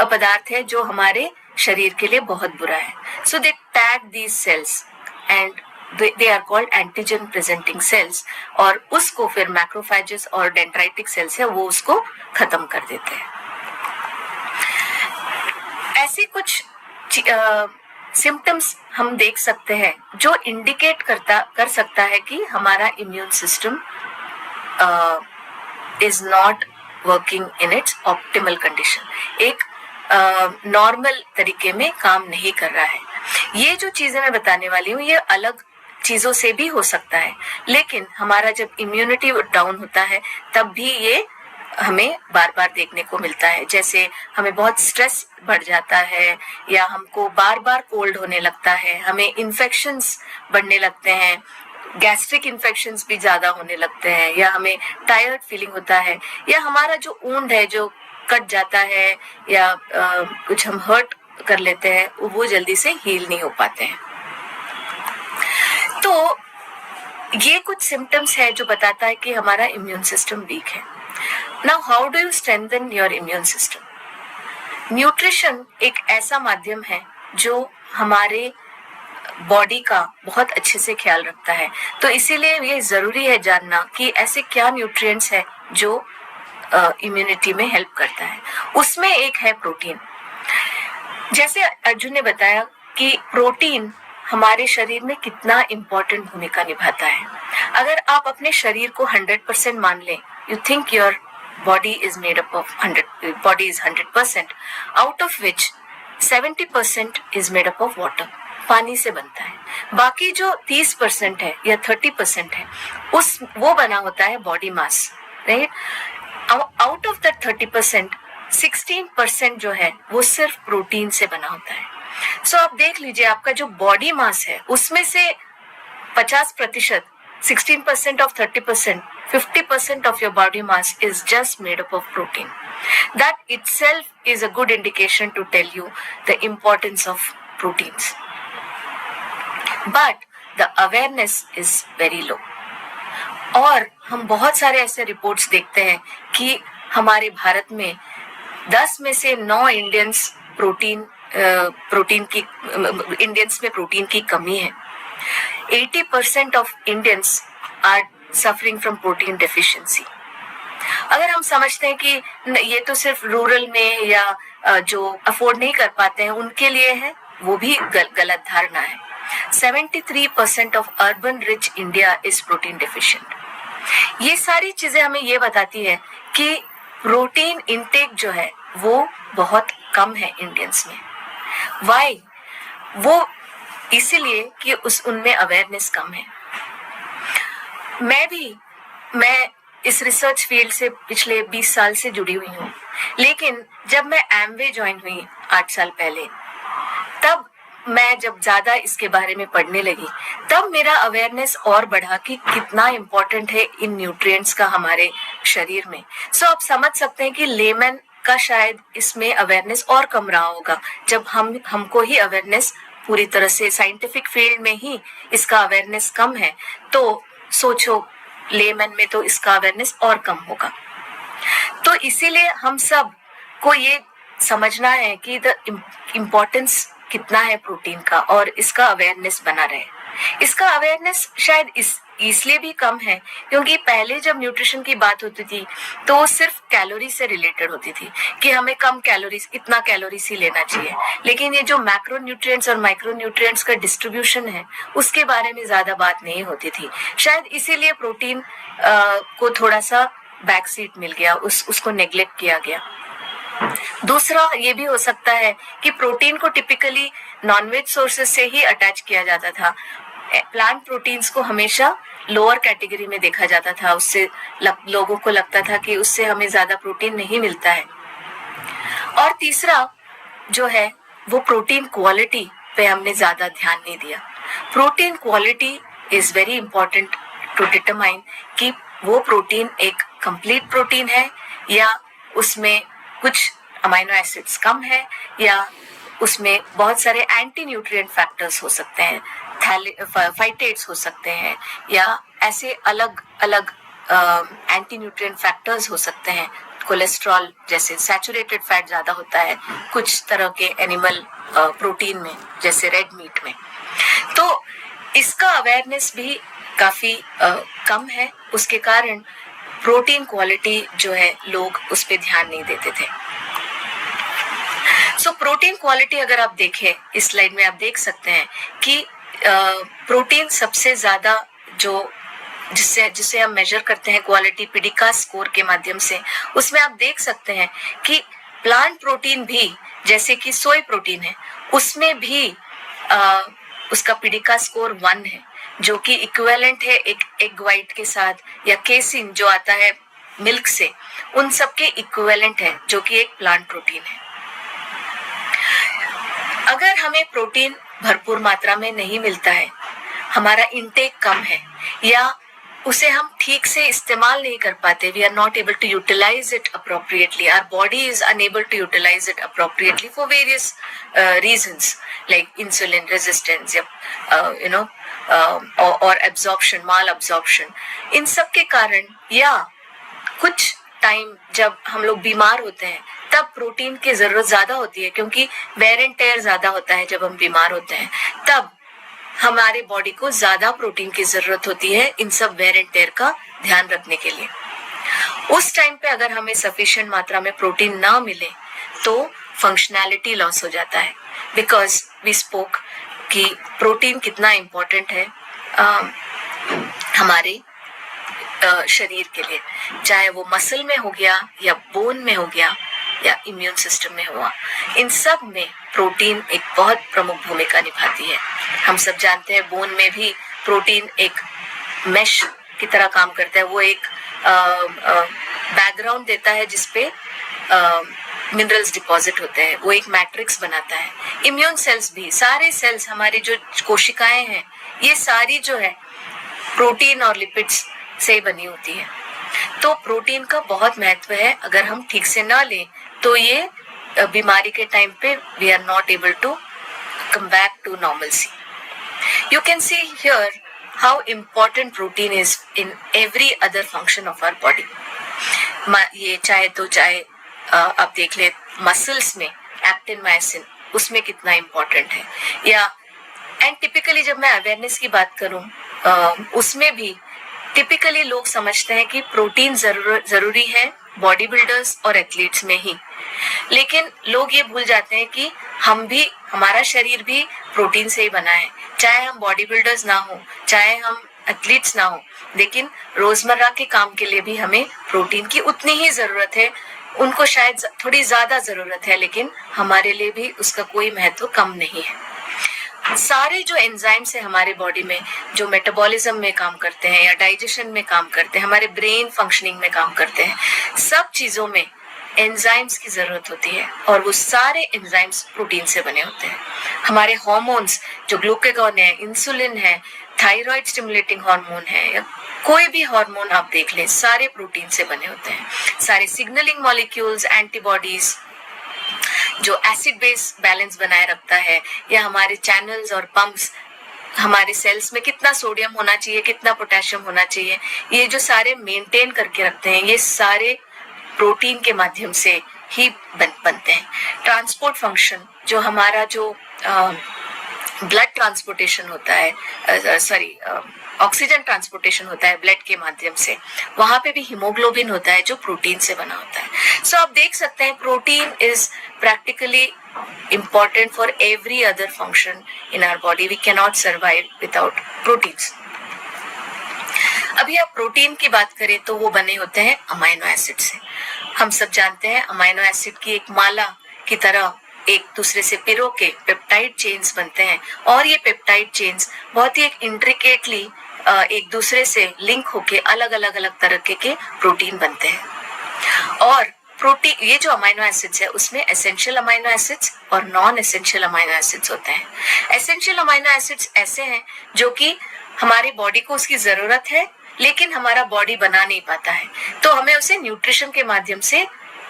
पदार्थ है जो हमारे शरीर के लिए बहुत बुरा है. So they tag these cells and they are called antigen presenting cells, और उसको फिर मैक्रोफेजेस और डेंड्राइटिक सेल्स है वो उसको खत्म कर देते हैं. ऐसे कुछ सिम्टम्स हम देख सकते हैं जो इंडिकेट कर सकता है कि हमारा immune system is not working in its optimal condition, एक नॉर्मल तरीके में काम नहीं कर रहा है। ये जो चीजें मैं बताने वाली हूँ ये अलग चीजों से भी हो सकता है, लेकिन हमारा जब इम्यूनिटी डाउन होता है तब भी ये हमें बार बार देखने को मिलता है। जैसे हमें बहुत स्ट्रेस बढ़ जाता है, या हमको बार बार कोल्ड होने लगता है, हमें इन्फेक्शंस बढ़ने लगते हैं, गैस्ट्रिक इन्फेक्शंस भी ज्यादा होने लगते हैं, या हमें टायर्ड फीलिंग होता है, या हमारा जो वुंड है जो कट जाता है, या कुछ हम हर्ट कर लेते हैं वो जल्दी से हील नहीं हो पाते हैं। तो ये कुछ सिम्टम्स है जो बताता है कि हमारा इम्यून सिस्टम वीक है। Now how do you strengthen your immune system? Nutrition एक ऐसा माध्यम है जो हमारे बॉडी का बहुत अच्छे से ख्याल रखता है। तो इसीलिए ये जरूरी है जानना कि ऐसे क्या न्यूट्रिएंट्स है जो इम्यूनिटी में हेल्प करता है। उसमें एक है प्रोटीन। जैसे अर्जुन ने बताया कि प्रोटीन हमारे शरीर में कितना इम्पोर्टेंट भूमिका निभाता है। अगर आप अपने शरीर को 100% मान लें, you think your body is made up of 100%, out of which 70% is made up of water, पानी से बनता है। बाकी जो 30% है या 30% है वो बना होता है body mass, right? Out of that 30% 16% जो है वो सिर्फ प्रोटीन से बना होता है। सो आप देख लीजिए, आपका जो बॉडी मास है उसमें से 50%, 16% of 30%, 50% of your body mass is just made up of protein. That itself is a good indication to tell you the importance of proteins. But the awareness is very low. और हम बहुत सारे ऐसे reports देखते हैं कि हमारे भारत में 10 में से 9 इंडियंस इंडियंस में प्रोटीन की कमी है। 80% of Indians are suffering from protein deficiency. अगर हम समझते हैं कि ये तो सिर्फ रूरल में या जो अफोर्ड नहीं कर पाते हैं उनके लिए है, वो भी गलत धारणा है। 73% of urban rich India is protein deficient. ये सारी चीजें हमें ये बताती है कि प्रोटीन इंटेक जो है वो बहुत कम है इंडियंस में। Why? वो इसीलिए कि उनमें अवेयरनेस कम है। मैं इस रिसर्च फील्ड से पिछले 20 साल से जुड़ी हुई हूँ, लेकिन जब मैं एमवे ज्वाइन हुई 8 साल पहले, तब मैं जब ज्यादा इसके बारे में पढ़ने लगी तब मेरा अवेयरनेस और बढ़ा कि कितना इम्पोर्टेंट है इन न्यूट्रिएंट्स का हमारे शरीर में। सो आप समझ सकते हैं कि लेमन का शायद इसमें अवेयरनेस और कम रहा होगा, जब हमको ही अवेयरनेस पूरी तरह से साइंटिफिक फील्ड में ही इसका अवेयरनेस कम है, तो सोचो लेमन में तो इसका अवेयरनेस और कम होगा। तो इसीलिए हम सब को ये समझना है कि द इम्पोर्टेंस कितना है प्रोटीन का और इसका अवेयरनेस बना रहे। इसका अवेयरनेस शायद इसलिए भी कम है क्योंकि पहले जब न्यूट्रिशन की बात होती थी तो वो सिर्फ कैलोरी से रिलेटेड होती थी कि हमें कम कैलोरीज, इतना कैलोरीज ही लेना चाहिए। लेकिन ये जो मैक्रो न्यूट्रिएंट्स और माइक्रो न्यूट्रिएंट्स का डिस्ट्रीब्यूशन है उसके बारे में ज्यादा बात नहीं होती थी। शायद इसीलिए प्रोटीन को थोड़ा सा बैक सीट मिल गया, उसको नेग्लेक्ट किया गया। दूसरा ये भी हो सकता है कि प्रोटीन को टिपिकली नॉनवेज सोर्सेज से ही अटैच किया जाता था। प्लांट प्रोटीन्स को हमेशा लोअर कैटेगरी में देखा जाता था, उससे लोगों को लगता था कि उससे हमें ज्यादा प्रोटीन नहीं मिलता है। और तीसरा जो है वो प्रोटीन क्वालिटी पे हमने ज्यादा ध्यान नहीं दिया। Protein quality is very important to determine कि वो प्रोटीन एक कंप्लीट प्रोटीन है या उसमें कुछ अमाइनो एसिड्स कम है या उसमें बहुत सारे एंटी न्यूट्रिएंट फैक्टर्स हो सकते हैं, फाइटेट्स हो सकते हैं, या ऐसे अलग अलग एंटी न्यूट्रिएंट फैक्टर्स हो सकते हैं। कोलेस्ट्रॉल जैसे सैचुरेटेड फैट ज्यादा होता है कुछ तरह के एनिमल प्रोटीन में, जैसे रेड मीट में। तो इसका अवेयरनेस भी काफी कम है, उसके कारण प्रोटीन क्वालिटी जो है लोग उस पर ध्यान नहीं देते थे। सो प्रोटीन क्वालिटी अगर आप देखें इस स्लाइड में आप देख सकते हैं कि प्रोटीन सबसे ज्यादा जो जिसे हम मेजर करते हैं क्वालिटी पिडिका स्कोर के माध्यम से, उसमें आप देख सकते हैं कि प्लांट प्रोटीन भी, जैसे कि सोय प्रोटीन है, उसमें भी उसका पिडिका स्कोर 1 है, जो कि इक्विवेलेंट है एक एग व्हाइट के साथ, या केसिन जो आता है मिल्क से, उन सब के इक्विवेलेंट है, जो कि एक प्लांट प्रोटीन है। अगर हमें प्रोटीन भरपूर मात्रा में नहीं मिलता है, हमारा इंटेक कम है, या उसे हम ठीक से इस्तेमाल नहीं कर पाते, we are not able to utilise it appropriately, our body is unable to utilise it appropriately for various reasons like insulin resistance, या और एब्जॉर्प्शन, माल एब्जॉर्प्शन, इन सब के कारण, या कुछ टाइम जब हम लोग बीमार होते हैं तब प्रोटीन की जरूरत ज्यादा होती है, क्योंकि वेयर एंड टेयर ज्यादा होता है। जब हम बीमार होते हैं तब हमारे बॉडी को ज्यादा प्रोटीन की जरूरत होती है इन सब वेयर एंड टेयर का ध्यान रखने के लिए। उस टाइम पे अगर हमें सफिशिएंट मात्रा में प्रोटीन ना मिले तो फंक्शनैलिटी लॉस हो जाता है, बिकॉज वी स्पोक कि प्रोटीन कितना इम्पोर्टेंट है हमारे शरीर के लिए, चाहे वो मसल में हो गया, या बोन में हो गया, या इम्यून सिस्टम में हुआ। इन सब में प्रोटीन एक बहुत प्रमुख भूमिका निभाती है। हम सब जानते हैं बोन में भी प्रोटीन एक मेश की तरह काम करता है, वो एक बैकग्राउंड देता है जिसपे मिनरल्स डिपॉजिट होते हैं, वो एक मैट्रिक्स बनाता है। इम्यून सेल्स भी, सारे सेल्स, हमारी जो कोशिकाएं हैं, ये सारी जो है प्रोटीन और लिपिड्स से बनी होती है। तो प्रोटीन का बहुत महत्व है। अगर हम ठीक से ना लें तो ये बीमारी के टाइम पे we are not able to come back to normalcy. You can see here how important protein is in every other function of our body. ये चाहे आप देख ले मसल्स में एक्टिन मायोसिन, उसमें कितना इम्पोर्टेंट है, या एंड टिपिकली जब मैं अवेयरनेस की बात करूं उसमें भी टिपिकली लोग समझते हैं कि प्रोटीन जरूरी है बॉडी बिल्डर्स और एथलीट्स में ही, लेकिन लोग ये भूल जाते हैं कि हमारा शरीर भी प्रोटीन से ही बना है। चाहे हम बॉडी बिल्डर्स ना हो, चाहे हम एथलीट्स ना हो, लेकिन रोजमर्रा के काम के लिए भी हमें प्रोटीन की उतनी ही जरूरत है। उनको शायद थोड़ी ज्यादा जरूरत है, लेकिन हमारे लिए भी उसका कोई महत्व कम नहीं है। सारे जो एंजाइम्स है हमारे बॉडी में, जो मेटाबॉलिज्म में काम करते हैं या डाइजेशन में काम करते हैं, हमारे ब्रेन फंक्शनिंग में काम करते हैं, सब चीजों में एंजाइम्स की जरूरत होती है, और वो सारे एंजाइम्स प्रोटीन से बने होते हैं। हमारे हार्मोन्स जो ग्लूकागॉन है, इंसुलिन है, थायराइड स्टिमुलेटिंग हार्मोन है, या कोई भी हार्मोन आप देख लें, सारे प्रोटीन से बने होते हैं। सारे सिग्नलिंग मॉलिक्यूल्स, एंटीबॉडीज, जो एसिड बेस बैलेंस बनाए रखता है, या हमारे चैनल्स और पंप्स, हमारे सेल्स में कितना सोडियम होना चाहिए, कितना पोटेशियम होना चाहिए, ये जो सारे मेंटेन करके रखते हैं, ये सारे प्रोटीन के माध्यम से ही बनते हैं। ट्रांसपोर्ट फंक्शन, जो हमारा जो ब्लड ट्रांसपोर्टेशन होता है, ऑक्सीजन ट्रांसपोर्टेशन होता है ब्लड के माध्यम से, वहां पे भी हीमोग्लोबिन होता है जो प्रोटीन से बना होता है। सो आप देख सकते हैं protein is practically important for every other function in our body. We cannot survive without proteins. अभी आप प्रोटीन की बात करें तो वो बने होते हैं अमाइनो एसिड से। हम सब जानते हैं अमाइनो एसिड की एक माला की तरह एक दूसरे से पिरो के पेप्टाइड चेन्स बनते हैं, और ये पेप्टाइड चेन्स बहुत ही एक इंट्रिकेटली एक दूसरे से लिंक होके अलग अलग तरह के प्रोटीन बनते हैं। और प्रोटीन, ये जो अमाइनो एसिड्स है उसमें एसेंशियल अमाइनो एसिड्स और नॉन एसेंशियल अमाइनो एसिड्स होते हैं। एसेंशियल अमाइनो एसिड्स ऐसे हैं जो कि हमारी बॉडी को उसकी जरूरत है, लेकिन हमारा बॉडी बना नहीं पाता है, तो हमें उसे न्यूट्रिशन के माध्यम से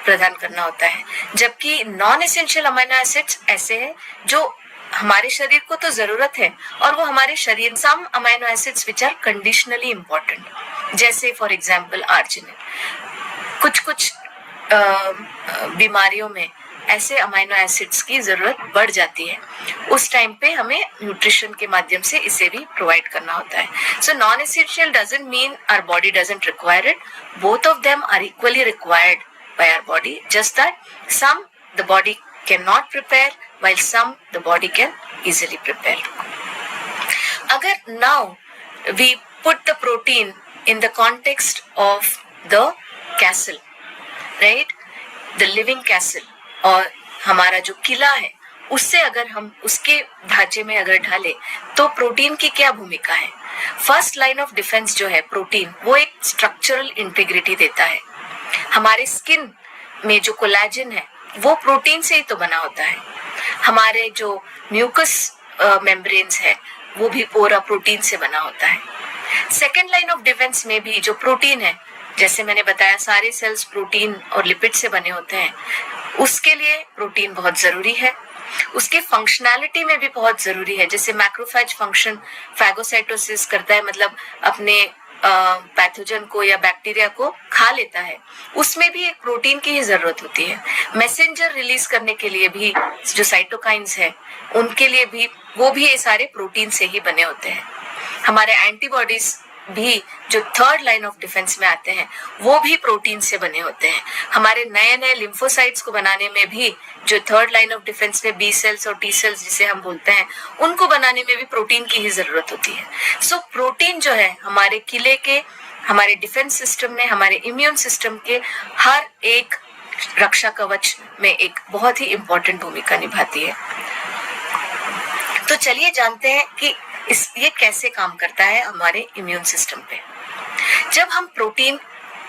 प्रदान करना होता है। जबकि नॉन एसेंशियल अमाइनो एसिड्स ऐसे हैं जो हमारे शरीर को तो जरूरत है, और वो हमारे शरीर, some amino acids which are conditionally important, जैसे फॉर एग्जाम्पल आर्जिनिन। कुछ बीमारियों में ऐसे अमाइनो एसिड्स की जरूरत बढ़ जाती है, उस टाइम पे हमें न्यूट्रिशन के माध्यम से इसे भी प्रोवाइड करना होता है। So non essential doesn't mean our body doesn't require it, both of them are equally required by our body, just that some the body can not prepare while some the body can easily prepare. Agar now we put the protein in the context of the castle, right? The living castle, और हमारा जो किला है उससे अगर हम उसके ढांचे में अगर ढाले तो प्रोटीन की क्या भूमिका है? फर्स्ट लाइन ऑफ डिफेंस जो है प्रोटीन, वो एक स्ट्रक्चरल इंटीग्रिटी देता है. हमारे स्किन में जो कोलेजन है वो प्रोटीन से ही तो बना होता है. हमारे जो म्यूकस मेम्ब्रेन्स है वो भी पूरा प्रोटीन से बना होता है. सेकेंड लाइन ऑफ डिफेंस में भी जो प्रोटीन है, जैसे मैंने बताया सारे सेल्स प्रोटीन और लिपिड से बने होते हैं, उसके लिए प्रोटीन बहुत जरूरी है. उसके फंक्शनैलिटी में भी बहुत जरूरी है. जैसे मैक्रोफेज फंक्शन फैगोसाइटोसिस करता है, मतलब अपने पैथोजन को या बैक्टीरिया को खा लेता है, उसमें भी एक प्रोटीन की ही जरूरत होती है. मैसेंजर रिलीज करने के लिए भी जो साइटोकाइंस है उनके लिए भी वो भी ये सारे प्रोटीन से ही बने होते हैं. हमारे एंटीबॉडीज भी जो थर्ड लाइन ऑफ डिफेंस में आते हैं वो भी प्रोटीन से बने होते हैं. हमारे नए नए लिम्फोसाइट्स को बनाने में भी जो थर्ड लाइन ऑफ डिफेंस में बी सेल्स और टी सेल्स जिसे हम बोलते हैं, उनको बनाने में भी प्रोटीन की ही जरूरत होती है. सो प्रोटीन जो है हमारे किले के, हमारे डिफेंस सिस्टम में, हमारे इम्यून सिस्टम के हर एक रक्षा कवच में एक बहुत ही इंपॉर्टेंट भूमिका निभाती है. तो चलिए जानते हैं कि ये कैसे काम करता है हमारे इम्यून सिस्टम पे. जब हम प्रोटीन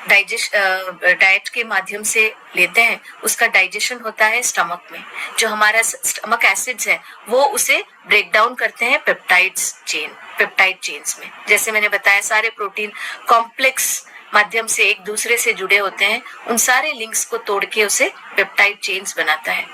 डाइट के माध्यम से लेते हैं, उसका डाइजेशन होता है स्टमक में. जो हमारा स्टमक एसिड्स है वो उसे ब्रेक डाउन करते हैं पेप्टाइड चेन्स में. जैसे मैंने बताया सारे प्रोटीन कॉम्प्लेक्स माध्यम से एक दूसरे से जुड़े होते हैं, उन सारे लिंक्स को तोड़ के उसे पेप्टाइड चेन्स बनाता है.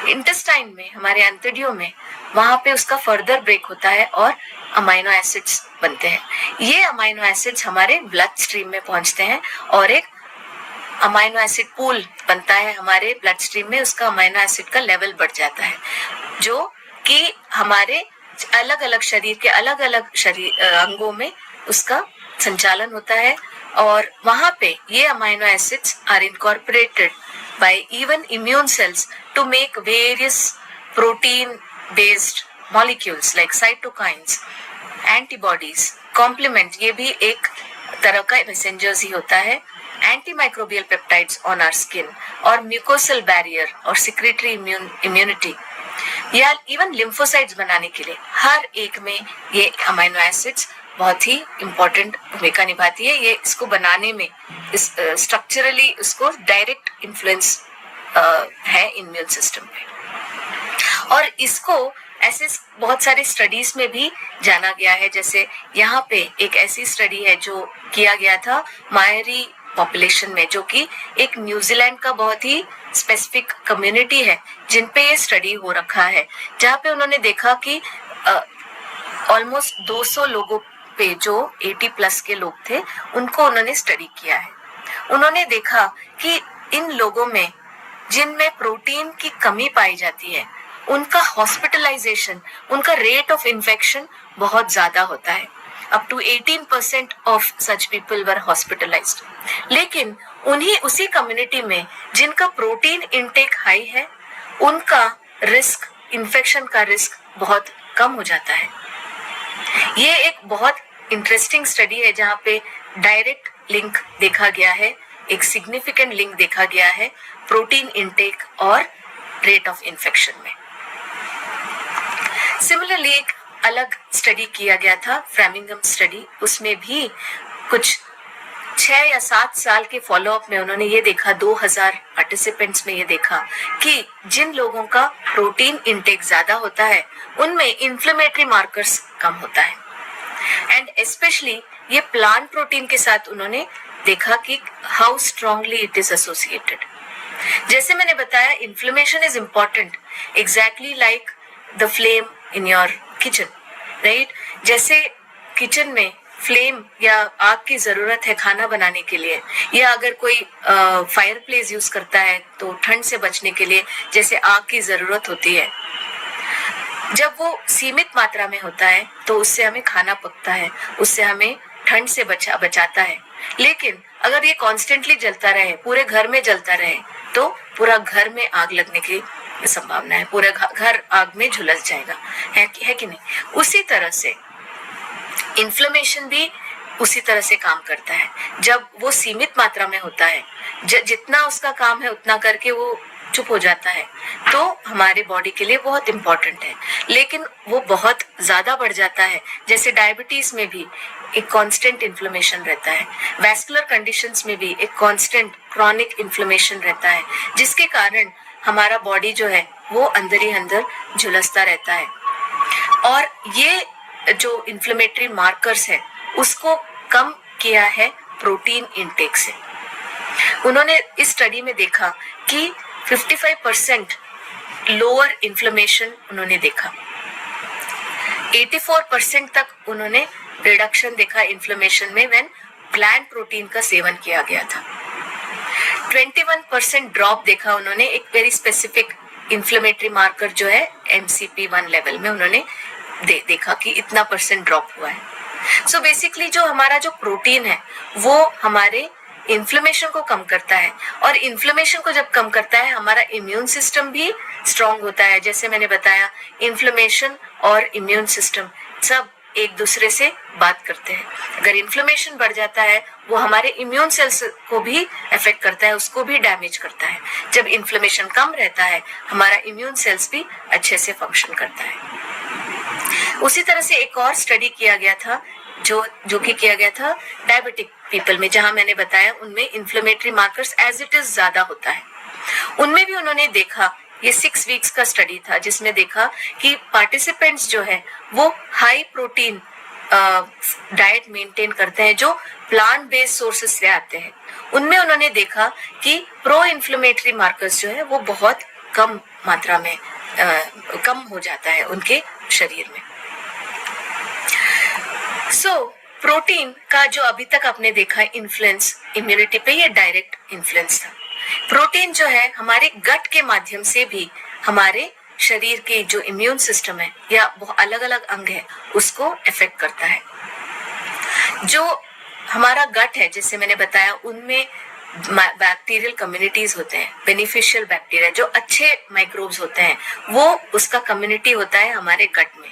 इंटेस्टाइन में, हमारे अंतड़ियों में, वहां पे उसका फर्दर ब्रेक होता है और अमाइनो एसिड्स बनते हैं. ये अमाइनो एसिड्स हमारे ब्लड स्ट्रीम में पहुंचते हैं और एक अमाइनो एसिड पूल बनता है हमारे ब्लड स्ट्रीम में. उसका अमाइनो एसिड का लेवल बढ़ जाता है, जो कि हमारे अलग अलग शरीर के अलग अलग अंगों में उसका संचालन होता है. और वहां पे ये amino acids are incorporated by even immune cells to make various protein based molecules like cytokines, antibodies, complement. ये भी एक तरह का मैसेंजर्स ही होता है. Antimicrobial peptides on our skin और म्यूकोसल बैरियर और सिक्रेटरी इम्यूनिटी या इवन लिम्फोसाइट्स बनाने के लिए हर एक में ये अमाइनो एसिड्स बहुत ही इम्पोर्टेंट भूमिका निभाती है. ये इसको बनाने में स्ट्रक्चरली उसको डायरेक्ट इन्फ्लुएंस है इम्यून सिस्टम पे. और इसको ऐसे बहुत सारे स्टडीज में भी जाना गया है. जैसे यहाँ पे एक ऐसी स्टडी है जो किया गया था मायरी पॉपुलेशन में, जो कि एक न्यूजीलैंड का बहुत ही स्पेसिफिक कम्युनिटी है जिन पे ये स्टडी हो रखा है, जहाँ पे उन्होंने देखा कि ऑलमोस्ट 200 लोगों पे जो 80+ के लोग थे उनको उन्होंने स्टडी किया है. उन्होंने देखा कि इन लोगों में जिनमें प्रोटीन की कमी पाई जाती है उनका हॉस्पिटलाइजेशन, उनका रेट ऑफ इन्फेक्शन बहुत ज्यादा होता है. Up to 18% of such people were hospitalised. लेकिन उसी कम्युनिटी में जिनका प्रोटीन इनटेक हाई है उनका रिस्क, इन्फेक्शन का रिस्क बहुत कम हो जाता है. ये एक बहुत इंटरेस्टिंग स्टडी है जहाँ पे डायरेक्ट लिंक देखा गया है, एक सिग्निफिकेंट लिंक देखा गया है प्रोटीन इनटेक और रेट ऑफ इन्फेक्शन में. सिमिलरली एक अलग स्टडी किया गया था, फ्रेमिंगम स्टडी. उसमें भी कुछ 6 या 7 साल के फॉलोअप में उन्होंने ये देखा, 2000 पार्टिसिपेंट्स में ये देखा कि जिन लोगों का प्रोटीन इनटेक ज्यादा होता है उनमें इन्फ्लेमेटरी मार्कर्स कम होता है. एंड स्पेशली ये प्लांट प्रोटीन के साथ उन्होंने देखा कि how strongly it is associated. जैसे मैंने बताया, inflammation is important exactly like the flame in your kitchen, right? जैसे किचन में फ्लेम या आग की जरूरत है खाना बनाने के लिए, या अगर कोई फायर प्लेस यूज करता है तो ठंड से बचने के लिए जैसे आग की जरूरत होती है, जब वो सीमित मात्रा में होता है तो उससे हमें खाना पकता है, उससे हमें ठंड से बचाता है. लेकिन अगर ये कॉन्स्टेंटली जलता रहे, पूरे घर में जलता रहे, तो पूरा घर में आग लगने की संभावना है, पूरा घर आग में झुलस जाएगा, है कि नहीं? उसी तरह से इन्फ्लेमेशन भी उसी तरह से काम करता है। जब वो सीमित मात्रा में होता है, जितना उसका काम है उतना करके वो चुप हो जाता है, तो हमारे बॉडी के लिए बहुत इंपॉर्टेंट है। लेकिन वो बहुत ज्यादा बढ़ जाता है, जैसे डायबिटीज में भी एक कांस्टेंट इन्फ्लेमेशन रहता है, वैस्कुलर कंडीशंस में भी एक कांस्टेंट क्रॉनिक इन्फ्लेमेशन रहता है, जिसके कारण हमारा बॉडी जो है वो अंदर ही अंदर झुलसता रहता है। और ये जो इन्फ्लेमेटरी मार्कर्स है उसको कम किया है प्रोटीन इनटेक से। उन्होंने इस स्टडी में देखा कि 55% लोअर इन्फ्लेमेशन उन्होंने देखा, 84% तक उन्होंने रिडक्शन देखा इन्फ्लेमेशन में व्हेन प्लांट प्रोटीन का सेवन किया गया था। 21% ड्रॉप देखा उन्होंने एक वेरी स्पेसिफिक इन्फ्लेमेटरी मार्कर जो है MCP1 लेवल में, उन्होंने देखा कि इतना % ड्रॉप हुआ है। सो बेसिकली जो हमारा जो प्रोटीन है वो हमारे इन्फ्लेमेशन को कम करता है, और इन्फ्लेमेशन को जब कम करता है हमारा इम्यून सिस्टम भी स्ट्रांग होता है। जैसे मैंने बताया, इन्फ्लेमेशन और इम्यून सिस्टम सब एक दूसरे से बात करते हैं। अगर इन्फ्लेमेशन बढ़ जाता है वो हमारे इम्यून सेल्स को भी अफेक्ट करता है, उसको भी डैमेज करता है। जब इन्फ्लेमेशन कम रहता है हमारा इम्यून सेल्स भी अच्छे से फंक्शन करता है। उसी तरह से एक और स्टडी किया गया था जो कि किया गया था डायबिटिक पीपल में, जहां मैंने बताया उनमें inflammatory markers as it is ज्यादा होता है। उनमें भी उन्होंने देखा, ये 6 वीक्स का स्टडी था जिसमें देखा कि पार्टिसिपेंट्स जो है वो हाई प्रोटीन डाइट मेंटेन करते हैं जो प्लांट बेस्ड सोर्सेज से आते हैं। उनमें उन्होंने देखा कि प्रो इन्फ्लेमेटरी मार्कर्स जो है वो बहुत कम मात्रा में कम हो जाता है उनके शरीर में। प्रोटीन का जो अभी तक आपने देखा इन्फ्लुएंस इम्यूनिटी पे, ये डायरेक्ट इन्फ्लुएंस था। प्रोटीन जो है हमारे गट के माध्यम से भी हमारे शरीर के जो इम्यून सिस्टम है या अलग अलग अंग है उसको अफेक्ट करता है। जो हमारा गट है, जैसे मैंने बताया, उनमें बैक्टीरियल कम्युनिटीज होते हैं, बेनिफिशियल बैक्टीरिया जो अच्छे माइक्रोब्स होते हैं, वो उसका कम्युनिटी होता है हमारे गट में।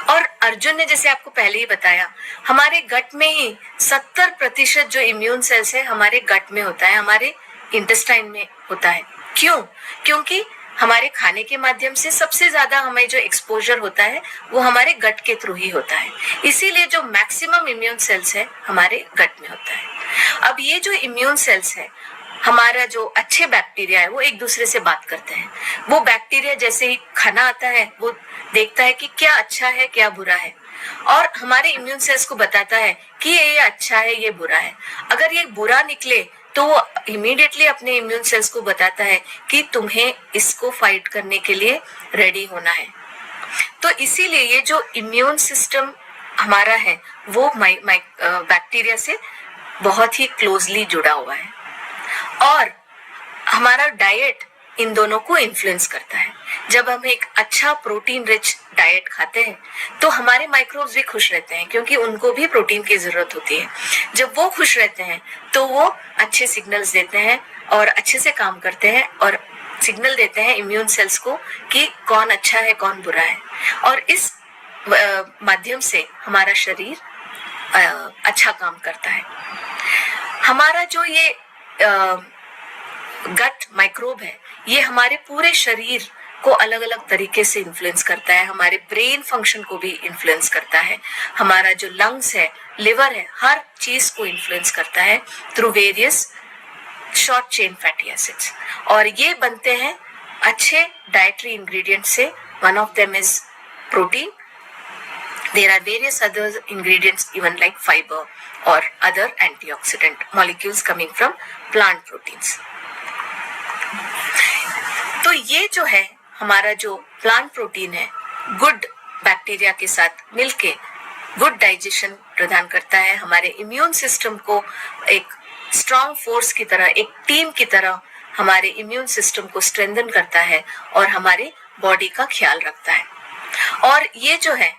और अर्जुन ने जैसे आपको पहले ही बताया, हमारे गट में ही 70% जो इम्यून सेल्स है हमारे गट में होता है, हमारे इंटेस्टाइन में होता है। क्यों? क्योंकि हमारे खाने के माध्यम से सबसे ज्यादा हमें जो एक्सपोजर होता है वो हमारे गट के थ्रू ही होता है, इसीलिए जो मैक्सिमम इम्यून सेल्स है हमारे गट में होता है। अब ये जो इम्यून सेल्स है, हमारा जो अच्छे बैक्टीरिया है वो एक दूसरे से बात करते हैं। वो बैक्टीरिया जैसे ही खाना आता है वो देखता है कि क्या अच्छा है क्या बुरा है, और हमारे इम्यून सेल्स को बताता है कि ये अच्छा है ये बुरा है। अगर ये बुरा निकले तो वो इमीडिएटली अपने इम्यून सेल्स को बताता है कि तुम्हें इसको फाइट करने के लिए रेडी होना है। तो इसीलिए ये जो इम्यून सिस्टम हमारा है वो बैक्टीरिया से बहुत ही क्लोजली जुड़ा हुआ है, और हमारा डाइट इन दोनों को इन्फ्लुएंस करता है। जब हम एक अच्छा प्रोटीन रिच डाइट खाते हैं तो हमारे माइक्रोब्स भी खुश रहते हैं, क्योंकि उनको भी प्रोटीन की जरूरत होती है। जब वो खुश रहते हैं तो वो अच्छे सिग्नल्स देते हैं और अच्छे से काम करते हैं, और सिग्नल देते हैं इम्यून सेल्स को कि कौन अच्छा है कौन बुरा है, और इस माध्यम से हमारा शरीर अच्छा काम करता है। हमारा जो ये गट माइक्रोब है ये हमारे पूरे शरीर को अलग अलग तरीके से इन्फ्लुएंस करता है, हमारे ब्रेन फंक्शन को भी इन्फ्लुएंस करता है, हमारा जो लंग्स है, लिवर है, हर चीज को इन्फ्लुएंस करता है through various short chain fatty acids. और ये बनते हैं अच्छे डाइटरी इंग्रेडिएंट से। One of them is protein. There are various other ingredients even like fiber or other antioxidant molecules coming from plant proteins. तो ये जो है हमारा जो प्लांट प्रोटीन है, गुड बैक्टीरिया के साथ मिलके गुड डाइजेशन प्रदान करता है, हमारे इम्यून सिस्टम को एक स्ट्रॉन्ग फोर्स की तरह, एक टीम की तरह हमारे इम्यून सिस्टम को स्ट्रेंथन करता है और हमारे बॉडी का ख्याल रखता है। और ये जो है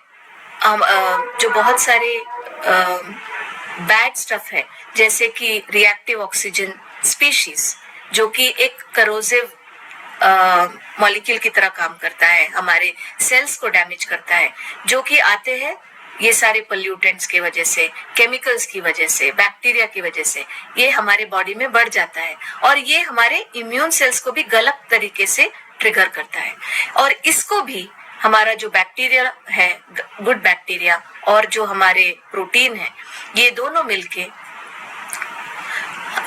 जो बहुत सारे बैड स्टफ है, जैसे कि रिएक्टिव ऑक्सीजन स्पीशीज, जो कि एक करोसिव मॉलिक्यूल की तरह काम करता है, हमारे सेल्स को डैमेज करता है, जो कि आते हैं ये सारे पोल्यूटेंट्स की वजह से, केमिकल्स की वजह से, बैक्टीरिया की वजह से ये हमारे बॉडी में बढ़ जाता है और ये हमारे इम्यून सेल्स को भी गलत तरीके से ट्रिगर करता है। और इसको भी हमारा जो बैक्टीरिया है, गुड बैक्टीरिया, और जो हमारे प्रोटीन है, ये दोनों मिलके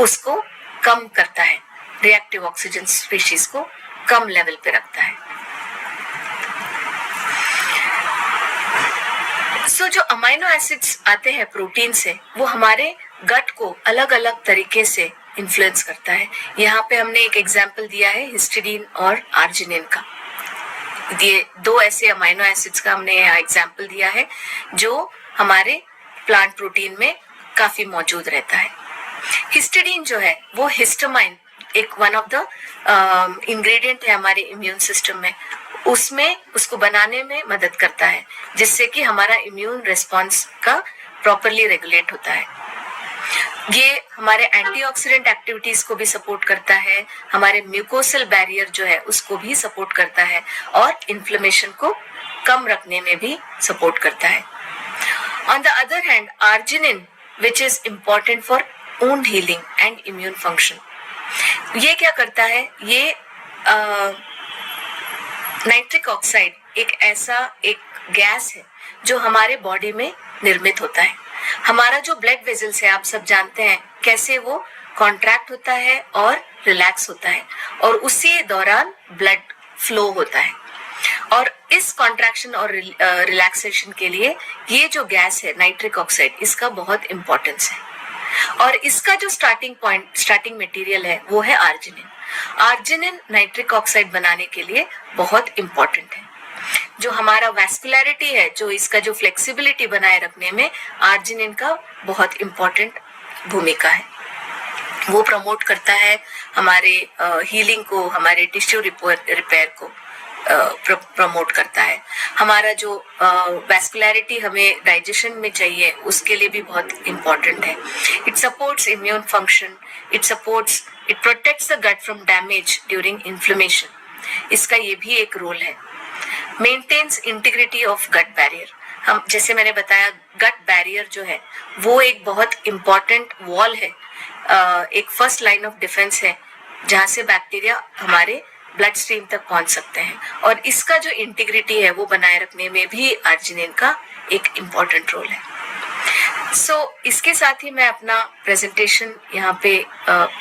उसको कम करता है, रिएक्टिव ऑक्सीजन स्पीशीज को कम लेवल पे रखता है। सो जो अमाइनो एसिड्स आते हैं प्रोटीन से, वो हमारे गट को अलग अलग तरीके से इन्फ्लुएंस करता है। यहाँ पे हमने एक एग्जाम्पल दिया है हिस्टिडीन और आर्जिनिन का। ये दो ऐसे अमाइनो एसिड्स का हमने यहाँ एग्जाम्पल दिया है जो हमारे प्लांट प्रोटीन में काफी मौजूद रहता है। हिस्टिडीन जो है वो हिस्टामाइन, एक वन ऑफ द इंग्रेडिएंट है हमारे इम्यून सिस्टम में, उसमें उसको बनाने में मदद करता है, जिससे कि हमारा इम्यून रिस्पॉन्स का प्रॉपरली रेगुलेट होता है। ये हमारे एंटीऑक्सीडेंट एक्टिविटीज को भी सपोर्ट करता है, हमारे म्यूकोसल बैरियर जो है उसको भी सपोर्ट करता है और इन्फ्लेमेशन को कम रखने में भी सपोर्ट करता है। On the other hand, arginine which is important for wound healing and immune function, ये क्या करता है, ये नाइट्रिक ऑक्साइड एक ऐसा एक गैस है जो हमारे बॉडी में निर्मित होता है। हमारा जो ब्लड वेजल्स है, आप सब जानते हैं कैसे वो कॉन्ट्रैक्ट होता है और रिलैक्स होता है, और उसी दौरान ब्लड फ्लो होता है। और इस कॉन्ट्रैक्शन और रिलैक्सेशन के लिए ये जो गैस है नाइट्रिक ऑक्साइड, इसका बहुत इंपॉर्टेंस है। और इसका जो स्टार्टिंग मटेरियल है वो है आर्जिनिन। आर्जिनिन नाइट्रिक ऑक्साइड बनाने के लिए बहुत इंपॉर्टेंट है। जो हमारा वैस्कुलैरिटी है, जो इसका जो फ्लेक्सिबिलिटी बनाए रखने में आर्जिनिन का बहुत इंपॉर्टेंट भूमिका है। वो प्रमोट करता है हमारे हीलिंग को, हमारे टिश्यू रिपेयर को प्रमोट करता है। हमारा जो वैस्कुलैरिटी हमें डाइजेशन में चाहिए उसके लिए भी बहुत इंपॉर्टेंट है। It supports immune function, it protects the gut from damage during inflammation, इसका ये भी एक रोल है। Maintains integrity of gut barrier, हम जैसे मैंने बताया गट बैरियर जो है वो एक बहुत इंपॉर्टेंट वॉल है, एक फर्स्ट लाइन ऑफ डिफेंस है जहाँ से बैक्टीरिया हमारे ब्लड स्ट्रीम तक पहुंच सकते हैं, और इसका जो इंटीग्रिटी है वो बनाए रखने में भी आर्जिनिन का एक इम्पॉर्टेंट रोल है। इसके साथ ही मैं अपना प्रेजेंटेशन यहाँ पे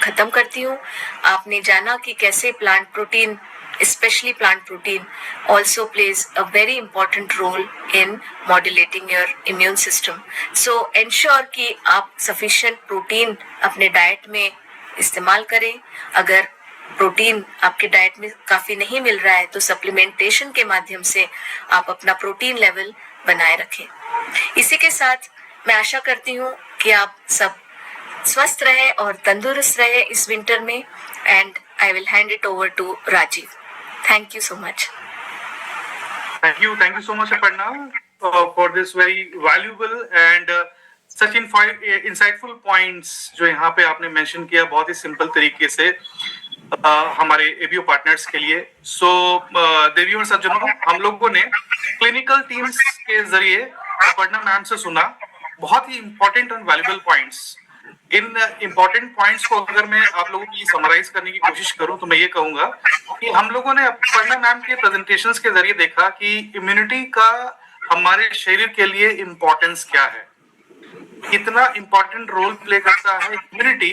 खत्म करती हूँ। आपने जाना कि कैसे plant protein, especially plant protein, also plays a very important role in modulating your immune system. So ensure कि आप sufficient protein अपने डाइट में इस्तेमाल करें। अगर प्रोटीन आपके डाइट में काफी नहीं मिल रहा है तो सप्लीमेंटेशन के माध्यम से आप अपना प्रोटीन लेवल बनाए रखें। इसी के साथ मैं आशा करती हूँ कि आप सब स्वस्थ रहे और तंदुरुस्त रहे इस विंटर में, and I will hand it over to Rajiv. Thank you so much. Thank you so much, Aparna, for this very valuable and such insightful points जो यहाँ पे आपने mention किया बहुत ही simple तरीके से हमारे ABO partners के लिए। So देवियों और सज्जनों, हम लोगों ने clinical teams के जरिए अपर्णा मैम से सुना बहुत ही important and valuable points। In important points को अगर मैं आप लोगों के लिए समराइज करने की कोशिश करूं तो मैं ये कहूंगा कि हम लोगों ने अपर्णा मैम के प्रेजेंटेशंस के जरिए देखा कि इम्यूनिटी का हमारे शरीर के लिए इम्पोर्टेंस क्या है, कितना इम्पोर्टेंट रोल प्ले करता है इम्यूनिटी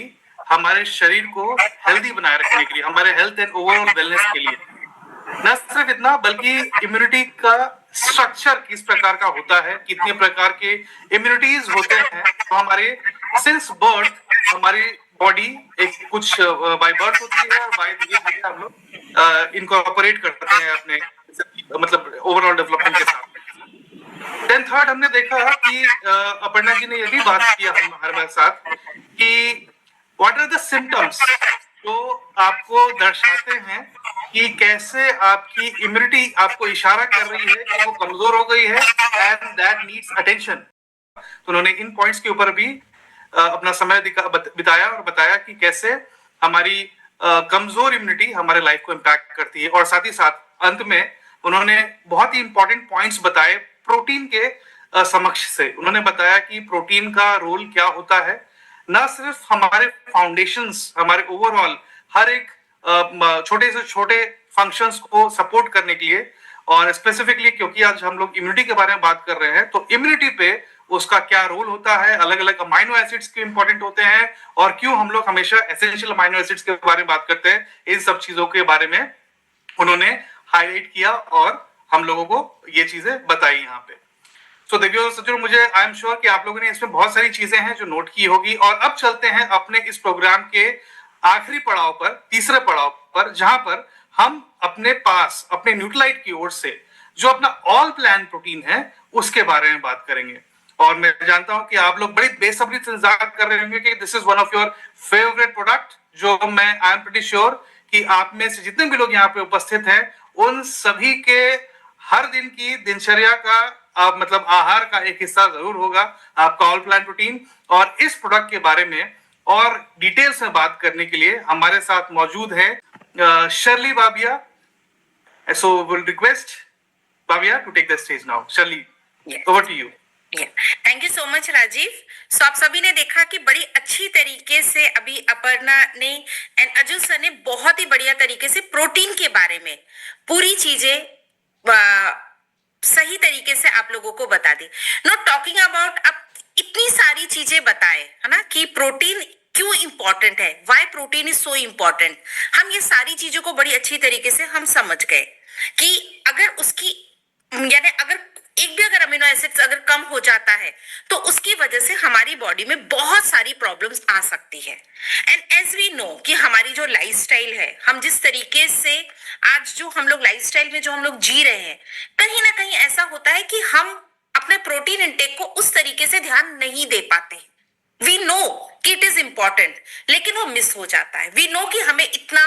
हमारे शरीर को हेल्दी बनाए रखने के लिए, हमारे हेल्थ एंड ओवरऑल वेलनेस के लिए। न सिर्फ इतना बल्कि इम्यूनिटी का स्ट्रक्चर किस प्रकार का होता है, कितने प्रकार के इम्यूनिटीज होते हैं। तो हमारे सिंस बर्थ हमारी बॉडी एक कुछ बाय बर्थ होती है और बाय धीरे हम लोग इनकॉर्पोरेट करते हैं अपने मतलब ओवरऑल डेवलपमेंट के साथ। देन थर्ड हमने देखा कि अपर्णा जी ने ये भी बात किया हमारे साथ कि व्हाट आर द सिम्टम्स जो आपको दर्शाते हैं कि कैसे आपकी इम्यूनिटी आपको इशारा कर रही है कि वो कमजोर हो गई है एंड दैट नीड्स अटेंशन। तो उन्होंने इन पॉइंट्स के ऊपर भी अपना समय बिताया और बताया कि कैसे हमारी कमजोर इम्यूनिटी हमारे लाइफ को इम्पैक्ट करती है। और साथ ही साथ अंत में उन्होंने बहुत ही इंपॉर्टेंट पॉइंट्स बताए प्रोटीन के समक्ष से उन्होंने बताया कि प्रोटीन का रोल क्या होता है, न सिर्फ हमारे फाउंडेशंस, हमारे ओवरऑल हर एक छोटे से छोटे फंक्शंस को सपोर्ट करने के लिए, और स्पेसिफिकली क्योंकि आज हम लोग इम्यूनिटी के बारे में बात कर रहे हैं, तो इम्यूनिटी पे उसका क्या रोल होता है, अलग अलग अमाइनो एसिड्स क्यों इंपॉर्टेंट होते हैं और क्यों हम लोग हमेशा एसेंशियल अमाइनो एसिड्स के बारे में बात करते हैं, इन सब चीजों के बारे में उन्होंने हाईलाइट किया और हम लोगों को ये चीजें बताई यहाँ पे। सो दिव्या और सचिन, मुझे आई एम श्योर कि आप लोगों ने इसमें बहुत सारी चीजें हैं जो नोट की होगी। और अब चलते हैं अपने इस प्रोग्राम के आखिरी पड़ाव पर, तीसरे पड़ाव पर, जहां पर हम अपने पास अपने न्यूट्रलाइट की ओर से जो अपना ऑल प्लान प्रोटीन है उसके बारे में बात करेंगे। और मैं जानता हूं कि आप लोग बड़ी बेसब्री से इंतजार कर रहे होंगे कि this is one of your favourite product, जो मैं आई एम प्रीटी श्योर कि आप में से जितने भी लोग यहाँ पे उपस्थित हैं उन सभी के हर दिन की दिनचर्या का मतलब आहार का एक हिस्सा जरूर होगा आपका ऑल प्लान प्रोटीन। और इस प्रोडक्ट के बारे में और डिटेल्स में बात करने के लिए हमारे साथ मौजूद है Shirley Babiya. So will request Babiya to take the stage now. Shirley, over to you. Thank you so much Rajeev. So आप सभी ने देखा कि बड़ी अच्छी तरीके से अभी अपर्णा ने एंड अर्जुन सर ने बहुत ही बढ़िया तरीके से प्रोटीन के बारे में पूरी चीजें सही तरीके से आप लोगों को बता दी। नॉट टॉकिंग अबाउट, अब इतनी सारी चीजें बताए है ना कि प्रोटीन क्यों इंपॉर्टेंट है, why protein is so important. हम ये सारी चीजों को बड़ी अच्छी तरीके से हम समझ गए कि अगर उसकी यानी अगर एक भी अगर अमीनो एसिड्स अगर कम हो जाता है तो उसकी वजह से हमारी बॉडी में बहुत सारी प्रॉब्लम्स आ सकती है। एंड एज वी नो कि हमारी जो लाइफस्टाइल है, हम जिस तरीके से आज जो हम लोग लाइफस्टाइल में जो हम लोग जी रहे हैं, कहीं ना कहीं ऐसा होता है कि हम अपने प्रोटीन इंटेक को उस तरीके से ध्यान नहीं दे पाते। वी नो कि इट इज इंपॉर्टेंट, लेकिन वो मिस हो जाता है। वी नो कि हमें इतना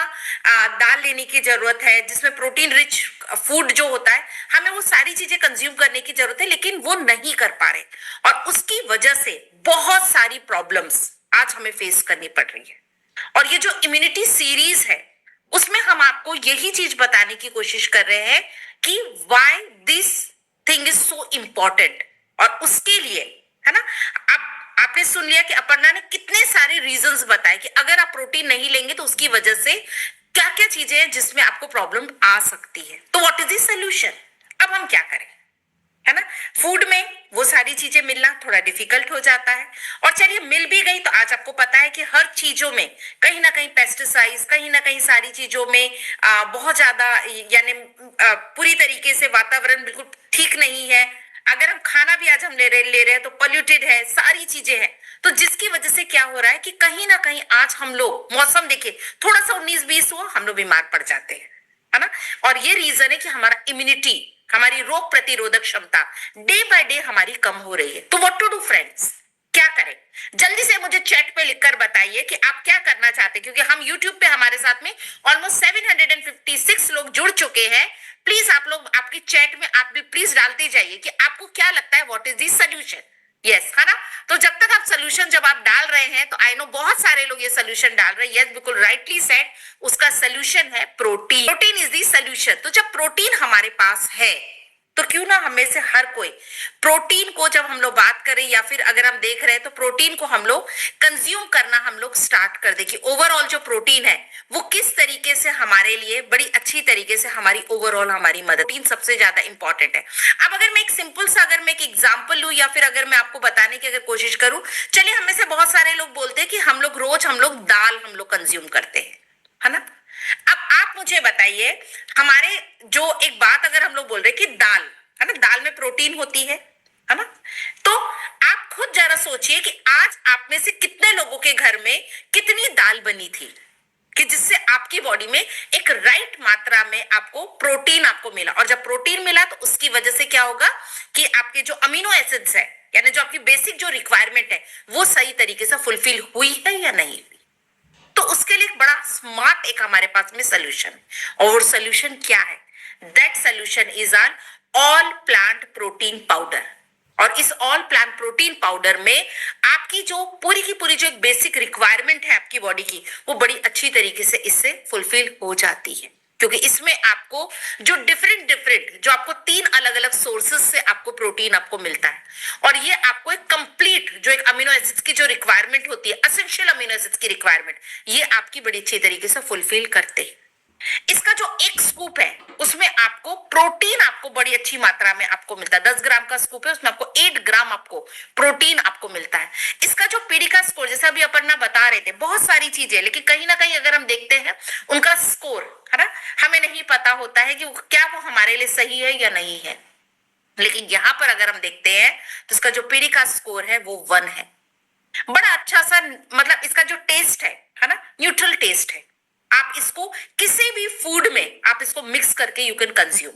दाल लेने की जरूरत है जिसमें प्रोटीन रिच फूड जो होता है, हमें वो सारी चीजें कंज्यूम करने की जरूरत है, लेकिन वो नहीं कर पा रहे और उसकी वजह से बहुत सारी प्रॉब्लम्स आज हमें फेस करनी पड़ रही है। और ये जो इम्यूनिटी सीरीज है उसमें हम आपको यही चीज बताने की कोशिश कर रहे हैं कि why this thing is so important. और उसके लिए है ना, अब आपने सुन लिया कि अपर्णा ने कितने सारे रीजंस बताए कि अगर आप प्रोटीन नहीं लेंगे तो उसकी वजह से क्या क्या चीजें हैं जिसमें आपको प्रॉब्लम आ सकती है। तो व्हाट इज द सॉल्यूशन? अब हम क्या करें, है ना। फूड में वो सारी चीजें मिलना थोड़ा डिफिकल्ट हो जाता है, और चलिए मिल भी गई तो आज आपको पता है कि हर चीजों में कहीं ना कहीं पेस्टिसाइड्स, कहीं ना कहीं सारी चीजों में बहुत ज्यादा यानी पूरी तरीके से वातावरण बिल्कुल ठीक नहीं है। अगर हम खाना भी आज हम ले रहे हैं तो पोल्यूटेड है, सारी चीजें हैं। तो जिसकी वजह से क्या हो रहा है कि कहीं ना कहीं आज हम लोग मौसम देखिए थोड़ा सा 19-20 हुआ हम लोग बीमार पड़ जाते हैं, है ना। और ये रीजन है कि हमारा इम्यूनिटी, हमारी रोग प्रतिरोधक क्षमता डे बाय डे हमारी कम हो रही है। तो व्हाट टू डू फ्रेंड्स, क्या करें? जल्दी से मुझे चैट पे लिखकर बताइए कि आप क्या करना चाहते हैं, क्योंकि हम YouTube पे हमारे साथ में ऑलमोस्ट 756 लोग जुड़ चुके हैं। प्लीज आप लोग आपकी चैट में आप भी प्लीज डालते जाइए कि आपको क्या लगता है what is the solution. Yes, है ना। तो जब तक आप सोल्यूशन जब आप डाल रहे हैं, तो आई नो बहुत सारे लोग ये सोल्यूशन डाल रहे हैं। यस, बिल्कुल राइटली सेड, उसका सोल्यूशन है protein. Protein is the solution. तो जब प्रोटीन हमारे पास है तो क्यों ना हमें से हर कोई प्रोटीन को, जब हम लोग बात करें या फिर अगर हम देख रहे हैं, तो प्रोटीन को हम लोग कंज्यूम करना हम लोग स्टार्ट कर दे कि ओवरऑल जो प्रोटीन है वो किस तरीके से हमारे लिए बड़ी अच्छी तरीके से हमारी ओवरऑल हमारी मदद। प्रोटीन सबसे ज्यादा इंपॉर्टेंट है। अब अगर मैं एक सिंपल सा अगर मैं एक एग्जांपल लूं या फिर अगर मैं आपको बताने की अगर कोशिश करूं, चलिए हमें से बहुत सारे लोग बोलते हैं कि हम लोग रोज दाल हम लोग कंज्यूम करते हैं, है ना। अब आप मुझे बताइए, हमारे जो एक बात अगर हम लोग बोल रहे हैं कि दाल, है ना, दाल में प्रोटीन होती है ना, तो आप खुद जरा सोचिए कि आज आप में से कितने लोगों के घर में कितनी दाल बनी थी कि जिससे आपकी बॉडी में एक राइट मात्रा में आपको प्रोटीन आपको मिला। और जब प्रोटीन मिला तो उसकी वजह से क्या होगा कि आपके जो अमीनो एसिड्स है, यानी जो आपकी बेसिक जो रिक्वायरमेंट है, वो सही तरीके से फुलफिल हुई है या नहीं। तो उसके लिए बड़ा स्मार्ट एक हमारे पास में सोल्यूशन है। और सोल्यूशन क्या है? That solution is our all plant protein powder. और इस ऑल प्लांट प्रोटीन पाउडर में आपकी जो पूरी की पूरी जो एक बेसिक रिक्वायरमेंट है आपकी बॉडी की, वो बड़ी अच्छी तरीके से इससे फुलफिल हो जाती है। क्योंकि इसमें आपको जो डिफरेंट जो आपको 3 अलग अलग सोर्सेस से आपको प्रोटीन आपको मिलता है, और ये आपको एक कंप्लीट जो एक अमीनो एसिड्स की जो रिक्वायरमेंट होती है, एसेंशियल अमीनो एसिड्स की रिक्वायरमेंट, ये आपकी बड़ी अच्छी तरीके से फुलफिल करते हैं। इसका जो एक स्कूप है उसमें आपको प्रोटीन आपको बड़ी अच्छी मात्रा में आपको मिलता है। 10 ग्राम का स्कूप है, उसमें आपको 8 ग्राम आपको प्रोटीन आपको मिलता है। इसका जो पीडी का स्कोर, जैसे अभी अपर्णा बता रहे थे, बहुत सारी चीजें, लेकिन कहीं ना कहीं अगर हम देखते हैं उनका स्कोर, है ना, हमें नहीं पता होता है कि क्या वो हमारे लिए सही है या नहीं है। लेकिन यहां पर अगर हम देखते हैं तो इसका जो पीडी का स्कोर है वो 1 है। बड़ा अच्छा सा, मतलब इसका जो टेस्ट है ना, न्यूट्रल टेस्ट है। आप इसको किसी भी फूड में आप इसको मिक्स करके you can consume,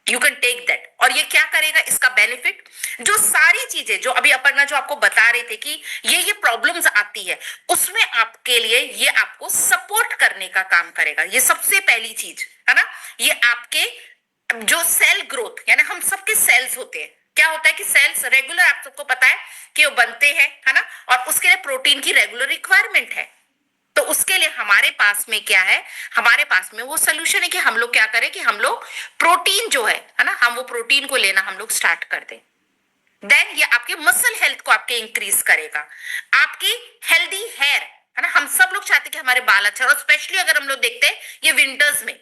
you can take that. और ये क्या करेगा, इसका बेनिफिट, जो सारी चीजें जो अभी अपर्णा जो आपको बता रहे थे कि ये प्रॉब्लम्स आती है, उसमें आपके लिए ये आपको सपोर्ट करने का काम करेगा। ये सबसे पहली चीज है ना, ये आपके जो सेल ग्रोथ, यानी हम सबके सेल्स होते हैं, क्या होता है कि सेल्स रेगुलर, आप सबको पता है कि वो बनते हैं, है ना, और उसके लिए प्रोटीन की रेगुलर रिक्वायरमेंट है। तो उसके लिए हमारे पास में क्या है, हमारे पास में वो सोल्यूशन है कि हम लोग क्या करें कि हम लोग प्रोटीन जो है ना, हम वो प्रोटीन को लेना हम लोग स्टार्ट कर दें। देन ये आपके मसल हेल्थ को आपके इंक्रीज करेगा, आपकी हेल्दी हेयर, है ना, हम सब लोग चाहते हैं कि हमारे बाल अच्छा, और स्पेशली अगर हम लोग देखते हैं ये विंटर्स में,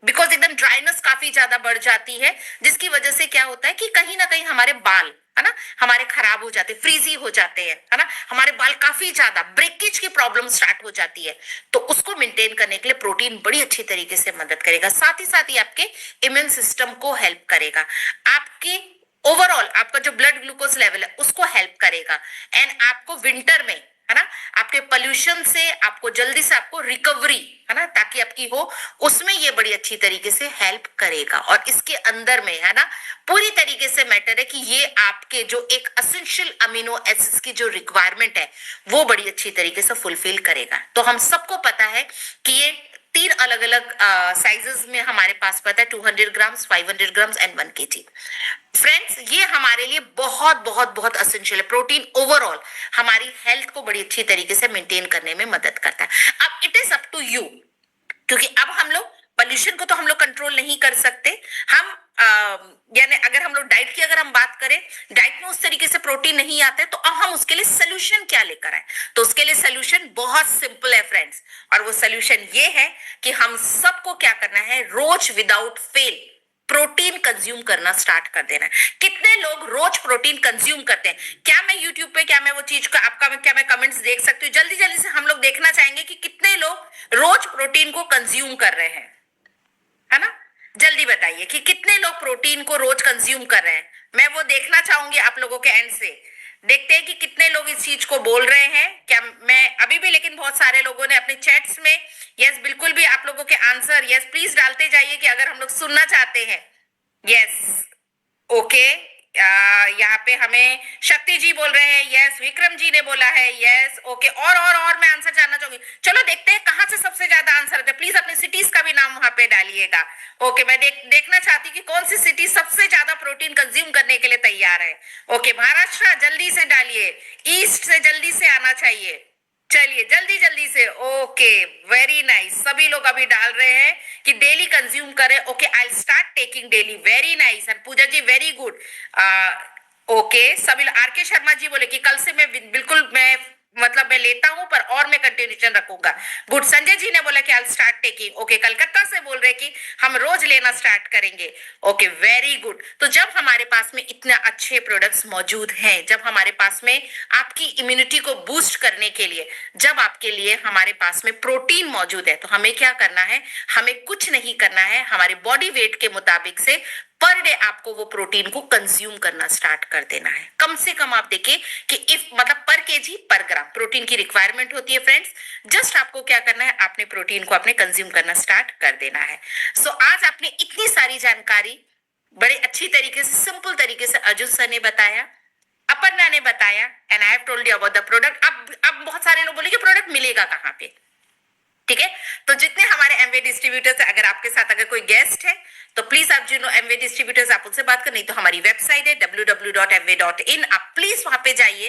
बिकॉज एकदम ड्राइनेस काफी ज्यादा बढ़ जाती है, जिसकी वजह से क्या होता है कि कहीं ना कहीं हमारे बाल, है ना, हमारे खराब हो जाते, फ्रीजी हो जाते हैं, है ना, हमारे बाल काफी ज्यादा ब्रेकेज की प्रॉब्लम स्टार्ट हो जाती है। तो उसको मेंटेन करने के लिए प्रोटीन बड़ी अच्छी तरीके से मदद करेगा। साथ ही आपके इम्यून सिस्टम को हेल्प करेगा, आपके ओवरऑल आपका जो ब्लड ग्लूकोज लेवल है उसको हेल्प करेगा, एंड आपको विंटर में, है ना, आपके पोल्यूशन से आपको जल्दी से आपको रिकवरी, है ना, ताकि आपकी हो, उसमें ये बड़ी अच्छी तरीके से हेल्प करेगा। और इसके अंदर में, है ना, पूरी तरीके से मैटर है कि ये आपके जो एक एसेंशियल अमीनो एसिड्स की जो रिक्वायरमेंट है वो बड़ी अच्छी तरीके से फुलफिल करेगा। तो हम सबको पता है कि ये 3 अलग अलग साइजेस में हमारे पास पता है, 200 grams, 500 grams and 1 kg। Friends, ये हमारे लिए बहुत बहुत बहुत एसेंशियल है। प्रोटीन ओवरऑल हमारी हेल्थ को बड़ी अच्छी तरीके से मेंटेन करने में मदद करता है। अब it is up to you, क्योंकि अब हम लोग पोल्यूशन को तो हम लोग कंट्रोल नहीं कर सकते। हम यानी अगर हम लोग डाइट की अगर हम बात करें, डाइट में उस तरीके से प्रोटीन नहीं आते, तो अब हम उसके लिए सोल्यूशन क्या लेकर आए? तो उसके लिए सोल्यूशन बहुत सिंपल है फ्रेंड्स, और वो सोल्यूशन ये है कि हम सबको क्या करना है, रोज विदाउट फेल प्रोटीन कंज्यूम करना स्टार्ट कर देना है। कितने लोग रोज प्रोटीन कंज्यूम करते हैं? क्या मैं यूट्यूब पे, क्या मैं वो चीज का आपका क्या मैं कमेंट्स देख सकती हूँ? जल्दी जल्दी से हम लोग देखना चाहेंगे कि कितने लोग रोज प्रोटीन को कंज्यूम कर रहे हैं, है ना? जल्दी बताइए कि कितने लोग प्रोटीन को रोज कंज्यूम कर रहे हैं। मैं वो देखना चाहूंगी आप लोगों के एंड से। देखते हैं कि कितने लोग इस चीज को बोल रहे हैं। क्या मैं अभी भी, लेकिन बहुत सारे लोगों ने अपने चैट्स में यस बिल्कुल भी आप लोगों के आंसर यस प्लीज डालते जाइए कि अगर हम लोग सुनना चाहते हैं। यस ओके, यहाँ पे हमें शक्ति जी बोल रहे हैं यस, विक्रम जी ने बोला है यस, ओके, और मैं आंसर जानना चाहूंगी। चलो देखते हैं कहाँ से सबसे ज्यादा आंसर आते हैं। प्लीज अपने सिटीज का भी नाम वहां पे डालिएगा। ओके, मैं देखना चाहती हूँ कि कौन सी सिटी सबसे ज्यादा प्रोटीन कंज्यूम करने के लिए तैयार है। ओके, महाराष्ट्र जल्दी से डालिए, ईस्ट से जल्दी से आना चाहिए, चलिए जल्दी जल्दी से। ओके, वेरी नाइस, सभी लोग अभी डाल रहे हैं कि डेली कंज्यूम करें। Okay, I start taking daily, very nice. And Pooja ji very good. Okay, सभी। आर के शर्मा जी बोले कि कल से मैं बिल्कुल मैं लेता हूं पर और मैं कंटिन्यूशन रखूंगा। गुड। संजय जी ने बोला कि आई स्टार्ट टेकिंग। ओके, कलकत्ता से बोल रहे कि हम रोज लेना स्टार्ट करेंगे। Okay, very good. तो जब हमारे पास में इतने अच्छे प्रोडक्ट्स मौजूद हैं, जब हमारे पास में आपकी इम्यूनिटी को बूस्ट करने के लिए, जब आपके लिए हमारे पास में प्रोटीन मौजूद है, तो हमें क्या करना है? हमें कुछ नहीं करना है, हमारे बॉडी वेट के मुताबिक से पर डे आपको वो प्रोटीन को कंज्यूम करना स्टार्ट कर देना है। कम से कम आप देखिए कि इफ मतलब पर केजी पर ग्राम प्रोटीन की रिक्वायरमेंट होती है फ्रेंड्स। जस्ट आपको क्या करना है, आपने प्रोटीन को आपने कंज्यूम करना स्टार्ट कर देना है। सो आज आपने इतनी सारी जानकारी बड़े अच्छी तरीके से, सिंपल तरीके से अर्जुन सर ने बताया, अपर्णा ने बताया, and I have told you about the product. अब बहुत सारे लोग बोले कि प्रोडक्ट मिलेगा कहाँ पे? ठीक है, तो जितने हमारे एमवे डिस्ट्रीब्यूटर्स है, अगर आपके साथ अगर कोई गेस्ट है तो प्लीज आप जिन्हों एमवे डिस्ट्रीब्यूटर्स आप उनसे बात कर, नहीं तो हमारी वेबसाइट है www.mv.in, आप प्लीज वहां पे जाइए,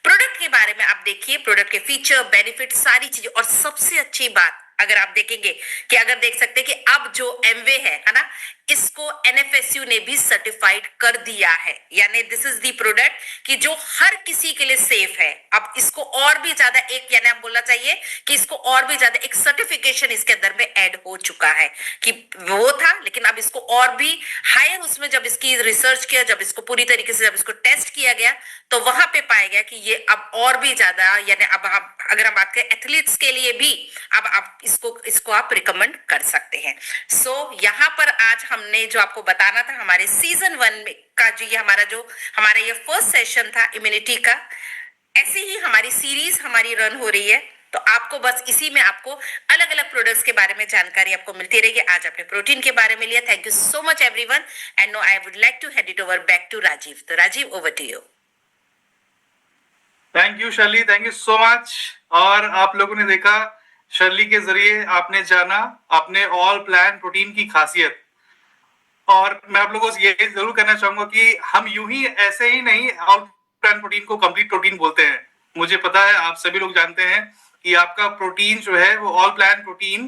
प्रोडक्ट के बारे में आप देखिए, प्रोडक्ट के फीचर, बेनिफिट, सारी चीजें। और सबसे अच्छी बात अगर आप देखेंगे कि अगर देख सकते हैं कि अब जो एमवे है ना, इसको एनएफएसयू ने भी सर्टिफाइड कर दिया है, यानी दिस इज दी प्रोडक्ट कि जो हर किसी के लिए सेफ है। अब इसको और भी ज्यादा एक, यानी आप बोलना चाहिए कि इसको और भी ज्यादा एक सर्टिफिकेशन इसके अंदर में ऐड हो चुका है, कि वो था लेकिन अब इसको और भी हायर उसमें जब इसकी रिसर्च किया, जब इसको पूरी तरीके से जब इसको टेस्ट किया गया, तो वहां पे पाया गया कि ये अब और भी ज्यादा, यानी अब आप अगर हम बात करें एथलीट्स के लिए भी, अब आप इसको आप रिकमेंड कर सकते हैं। सो यहाँ पर आज हमने जो आपको बताना था हमारे सीजन 1 में का जो हमारा ये फर्स्ट सेशन था इम्यूनिटी का, ऐसे ही हमारी सीरीज हमारी रन हो रही है, तो आपको बस इसी में आपको अलग अलग प्रोडक्ट्स के बारे में जानकारी आपको मिलती रहेगी। आज आपने प्रोटीन के बारे में लिया। Thank you so much everyone, and no I would like to hand it over back to Rajeev. तो Rajeev, over to you. Thank you Shirley, thank you so much. और आप लोगों ने देखा, शर्ली के जरिए आपने जाना अपने ऑल प्लान प्रोटीन की खासियत। और मैं आप लोगों से ये जरूर कहना चाहूंगा कि हम यूं ही ऐसे ही नहीं ऑल प्लान प्रोटीन को कंप्लीट प्रोटीन बोलते हैं। मुझे पता है आप सभी लोग जानते हैं कि आपका प्रोटीन जो है वो ऑल प्लान प्रोटीन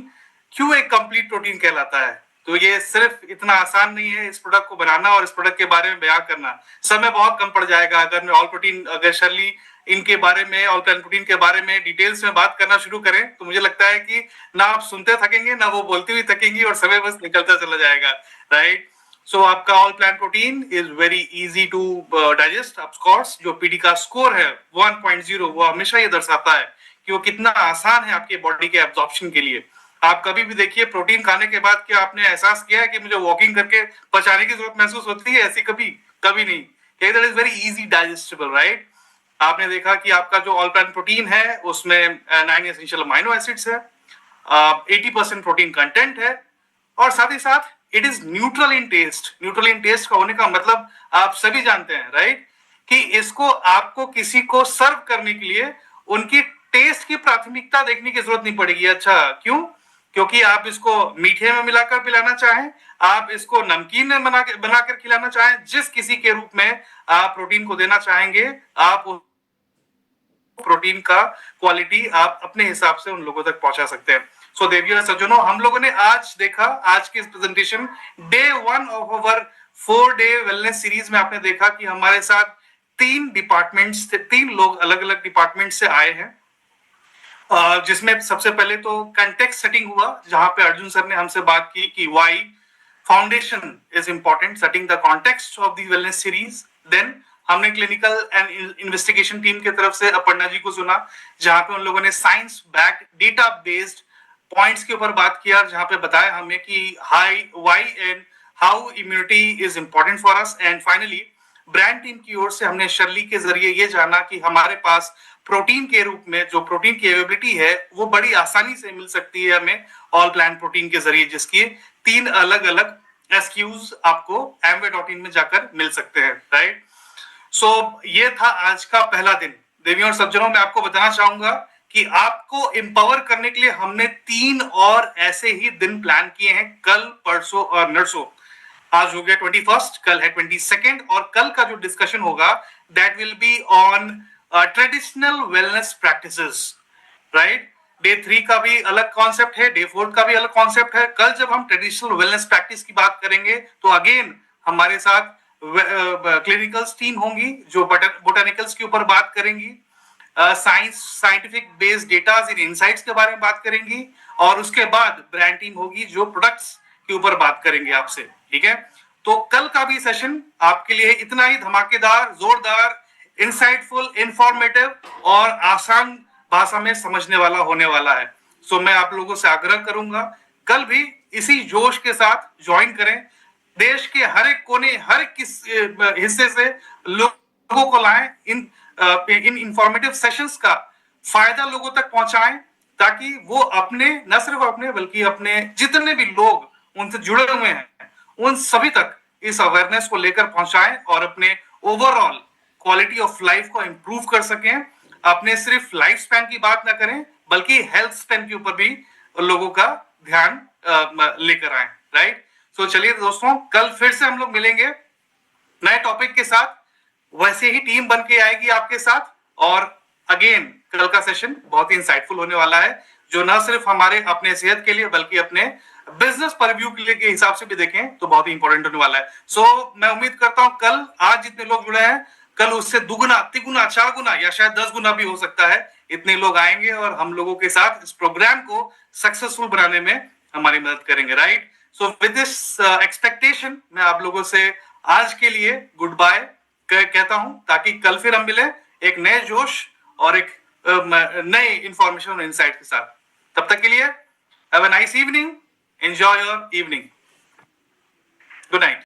क्यों एक कंप्लीट प्रोटीन कहलाता है। तो ये सिर्फ इतना आसान नहीं है इस प्रोडक्ट को बनाना और इस प्रोडक्ट के बारे में बयान करना। समय बहुत कम पड़ जाएगा अगर मैं ऑल प्रोटीन, अगर शर्ली इनके बारे में, ऑल प्लान प्रोटीन के बारे में डिटेल्स में बात करना शुरू करें तो मुझे लगता है कि ना आप सुनते थकेंगे ना वो बोलती हुई थकेंगी और समय बस निकलता चला जाएगा, राइट। सो आपका all plan protein is very easy to digest. Of course जो पीडी का स्कोर है 1.0 वो हमेशा ये दर्शाता है कि वो कितना आसान है आपके बॉडी के एब्जॉर्प्शन के लिए। आप कभी भी देखिए प्रोटीन खाने के बाद क्या आपने एहसास किया है कि मुझे वॉकिंग करके पचाने की जरूरत महसूस होती है? ऐसी कभी नहीं। That is very easy digestible, right. आपने देखा कि आपका जो ऑल प्लान प्रोटीन है उसमें 9 एसेंशियल अमाइनो एसिड्स है, 80% प्रोटीन कंटेंट है, और साथ ही साथ it is neutral in taste. Neutral in taste का होने का मतलब आप सभी जानते हैं, राइट, कि इसको आपको किसी को सर्व करने के लिए उनकी टेस्ट की प्राथमिकता देखने की जरूरत नहीं पड़ेगी। अच्छा, क्यों? क्योंकि आप इसको मीठे में मिलाकर पिलाना चाहें, आप इसको नमकीन में बनाकर खिलाना चाहें, जिस किसी के रूप में आप प्रोटीन को देना चाहेंगे, आप प्रोटीन का क्वालिटी आप अपने हिसाब से उन लोगों तक पहुंचा सकते हैं। सो देवियों और सज्जनों, हम लोगों ने आज देखा, आज की इस presentation day 1 of our 4-day wellness series में आपने देखा कि हमारे साथ 3 डिपार्टमेंट्स थे, 3 लोग अलग अलग डिपार्टमेंट से आए हैं, जिसमें सबसे पहले तो कंटेक्स्ट सेटिंग हुआ, जहां पे अर्जुन सर ने हमसे बात की कि why foundation is important, setting the context of the wellness series. Then हमने क्लिनिकल एंड इन्वेस्टिगेशन टीम की तरफ से अपर्णा जी को सुना, जहां पे उन लोगों ने science backed data based points के ऊपर बात किया, जहां पे बताया हमें कि why and how immunity is important for us. And finally brand team की ओर से हमने शर्ली के जरिए ये जाना कि हमारे पास प्रोटीन के रूप में जो प्रोटीन की अवेलेबिलिटी है वो बड़ी आसानी से मिल सकती है हमें ऑल प्लान प्रोटीन के जरिए, जिसकी 3 अलग अलग SKUs आपको amway.in में जाकर मिल सकते हैं, राइट। सो ये था आज का पहला दिन। देवियों और सज्जनों, मैं आपको बताना चाहूंगा कि आपको एम्पावर करने के लिए हमने 3 और ऐसे ही दिन प्लान किए हैं, कल, परसों और नरसों। आज हो गया 21st, कल है 22nd, और कल का जो डिस्कशन होगा that will be on traditional wellness practices, right. Day 3 का भी अलग कॉन्सेप्ट है, डे 4 का भी अलग कॉन्सेप्ट है। कल जब हम ट्रेडिशनल वेलनेस प्रैक्टिस की बात करेंगे तो अगेन हमारे साथ क्लिनिकल्स टीम होंगी जो बोटानिकल्स के ऊपर बात करेंगी, साइंटिफिक बेस्ड डेटा इन इनसाइट्स के बारे में बात करेंगी, और उसके बाद ब्रांड टीम होगी जो प्रोडक्ट्स के ऊपर बात करेंगे आपसे, ठीक है। तो कल का भी सेशन आपके लिए इतना ही धमाकेदार, जोरदार, इंसाइटफुल, इंफॉर्मेटिव और आसान भाषा में समझने वाला होने वाला है। सो मैं आप लोगों से आग्रह करूंगा कल भी इसी जोश के साथ ज्वाइन करें। देश के हर एक कोने, हर एक हिस्से से लोगों को लाएं, इन इंफॉर्मेटिव सेशंस का फायदा लोगों तक पहुंचाएं, ताकि वो अपने, न सिर्फ अपने बल्कि अपने जितने भी लोग उनसे जुड़े हुए हैं उन सभी तक इस अवेयरनेस को लेकर पहुंचाएं और अपने ओवरऑल क्वालिटी ऑफ लाइफ को इंप्रूव कर सकें। अपने सिर्फ लाइफ स्पैन की बात ना करें बल्कि हेल्थ स्पैन के ऊपर भी लोगों का ध्यान लेकर आए, राइट। सो चलिए दोस्तों, कल फिर से हम लोग मिलेंगे नए टॉपिक के साथ। वैसे ही टीम बन के आएगी आपके साथ, और अगेन कल का सेशन बहुत ही इंसाइटफुल होने वाला है। जो न सिर्फ हमारे अपने सेहत के लिए बल्कि अपने बिजनेस परव्यू के लिए के हिसाब से भी देखें तो बहुत ही इंपॉर्टेंट होने वाला है। सो मैं उम्मीद करता हूं कल आज जितने लोग जुड़े हैं कल उससे दुगुना, तिगुना, 4 गुना या शायद 10 गुना भी हो सकता है, इतने लोग आएंगे और हम लोगों के साथ इस प्रोग्राम को सक्सेसफुल बनाने में हमारी मदद करेंगे, right. So with this expectation मैं आप लोगों से आज के लिए गुड बाय कहता हूं, ताकि कल फिर हम मिले एक नए जोश और एक नए इंफॉर्मेशन और इंसाइट के साथ। तब तक के लिए have a nice evening, enjoy your evening, good night.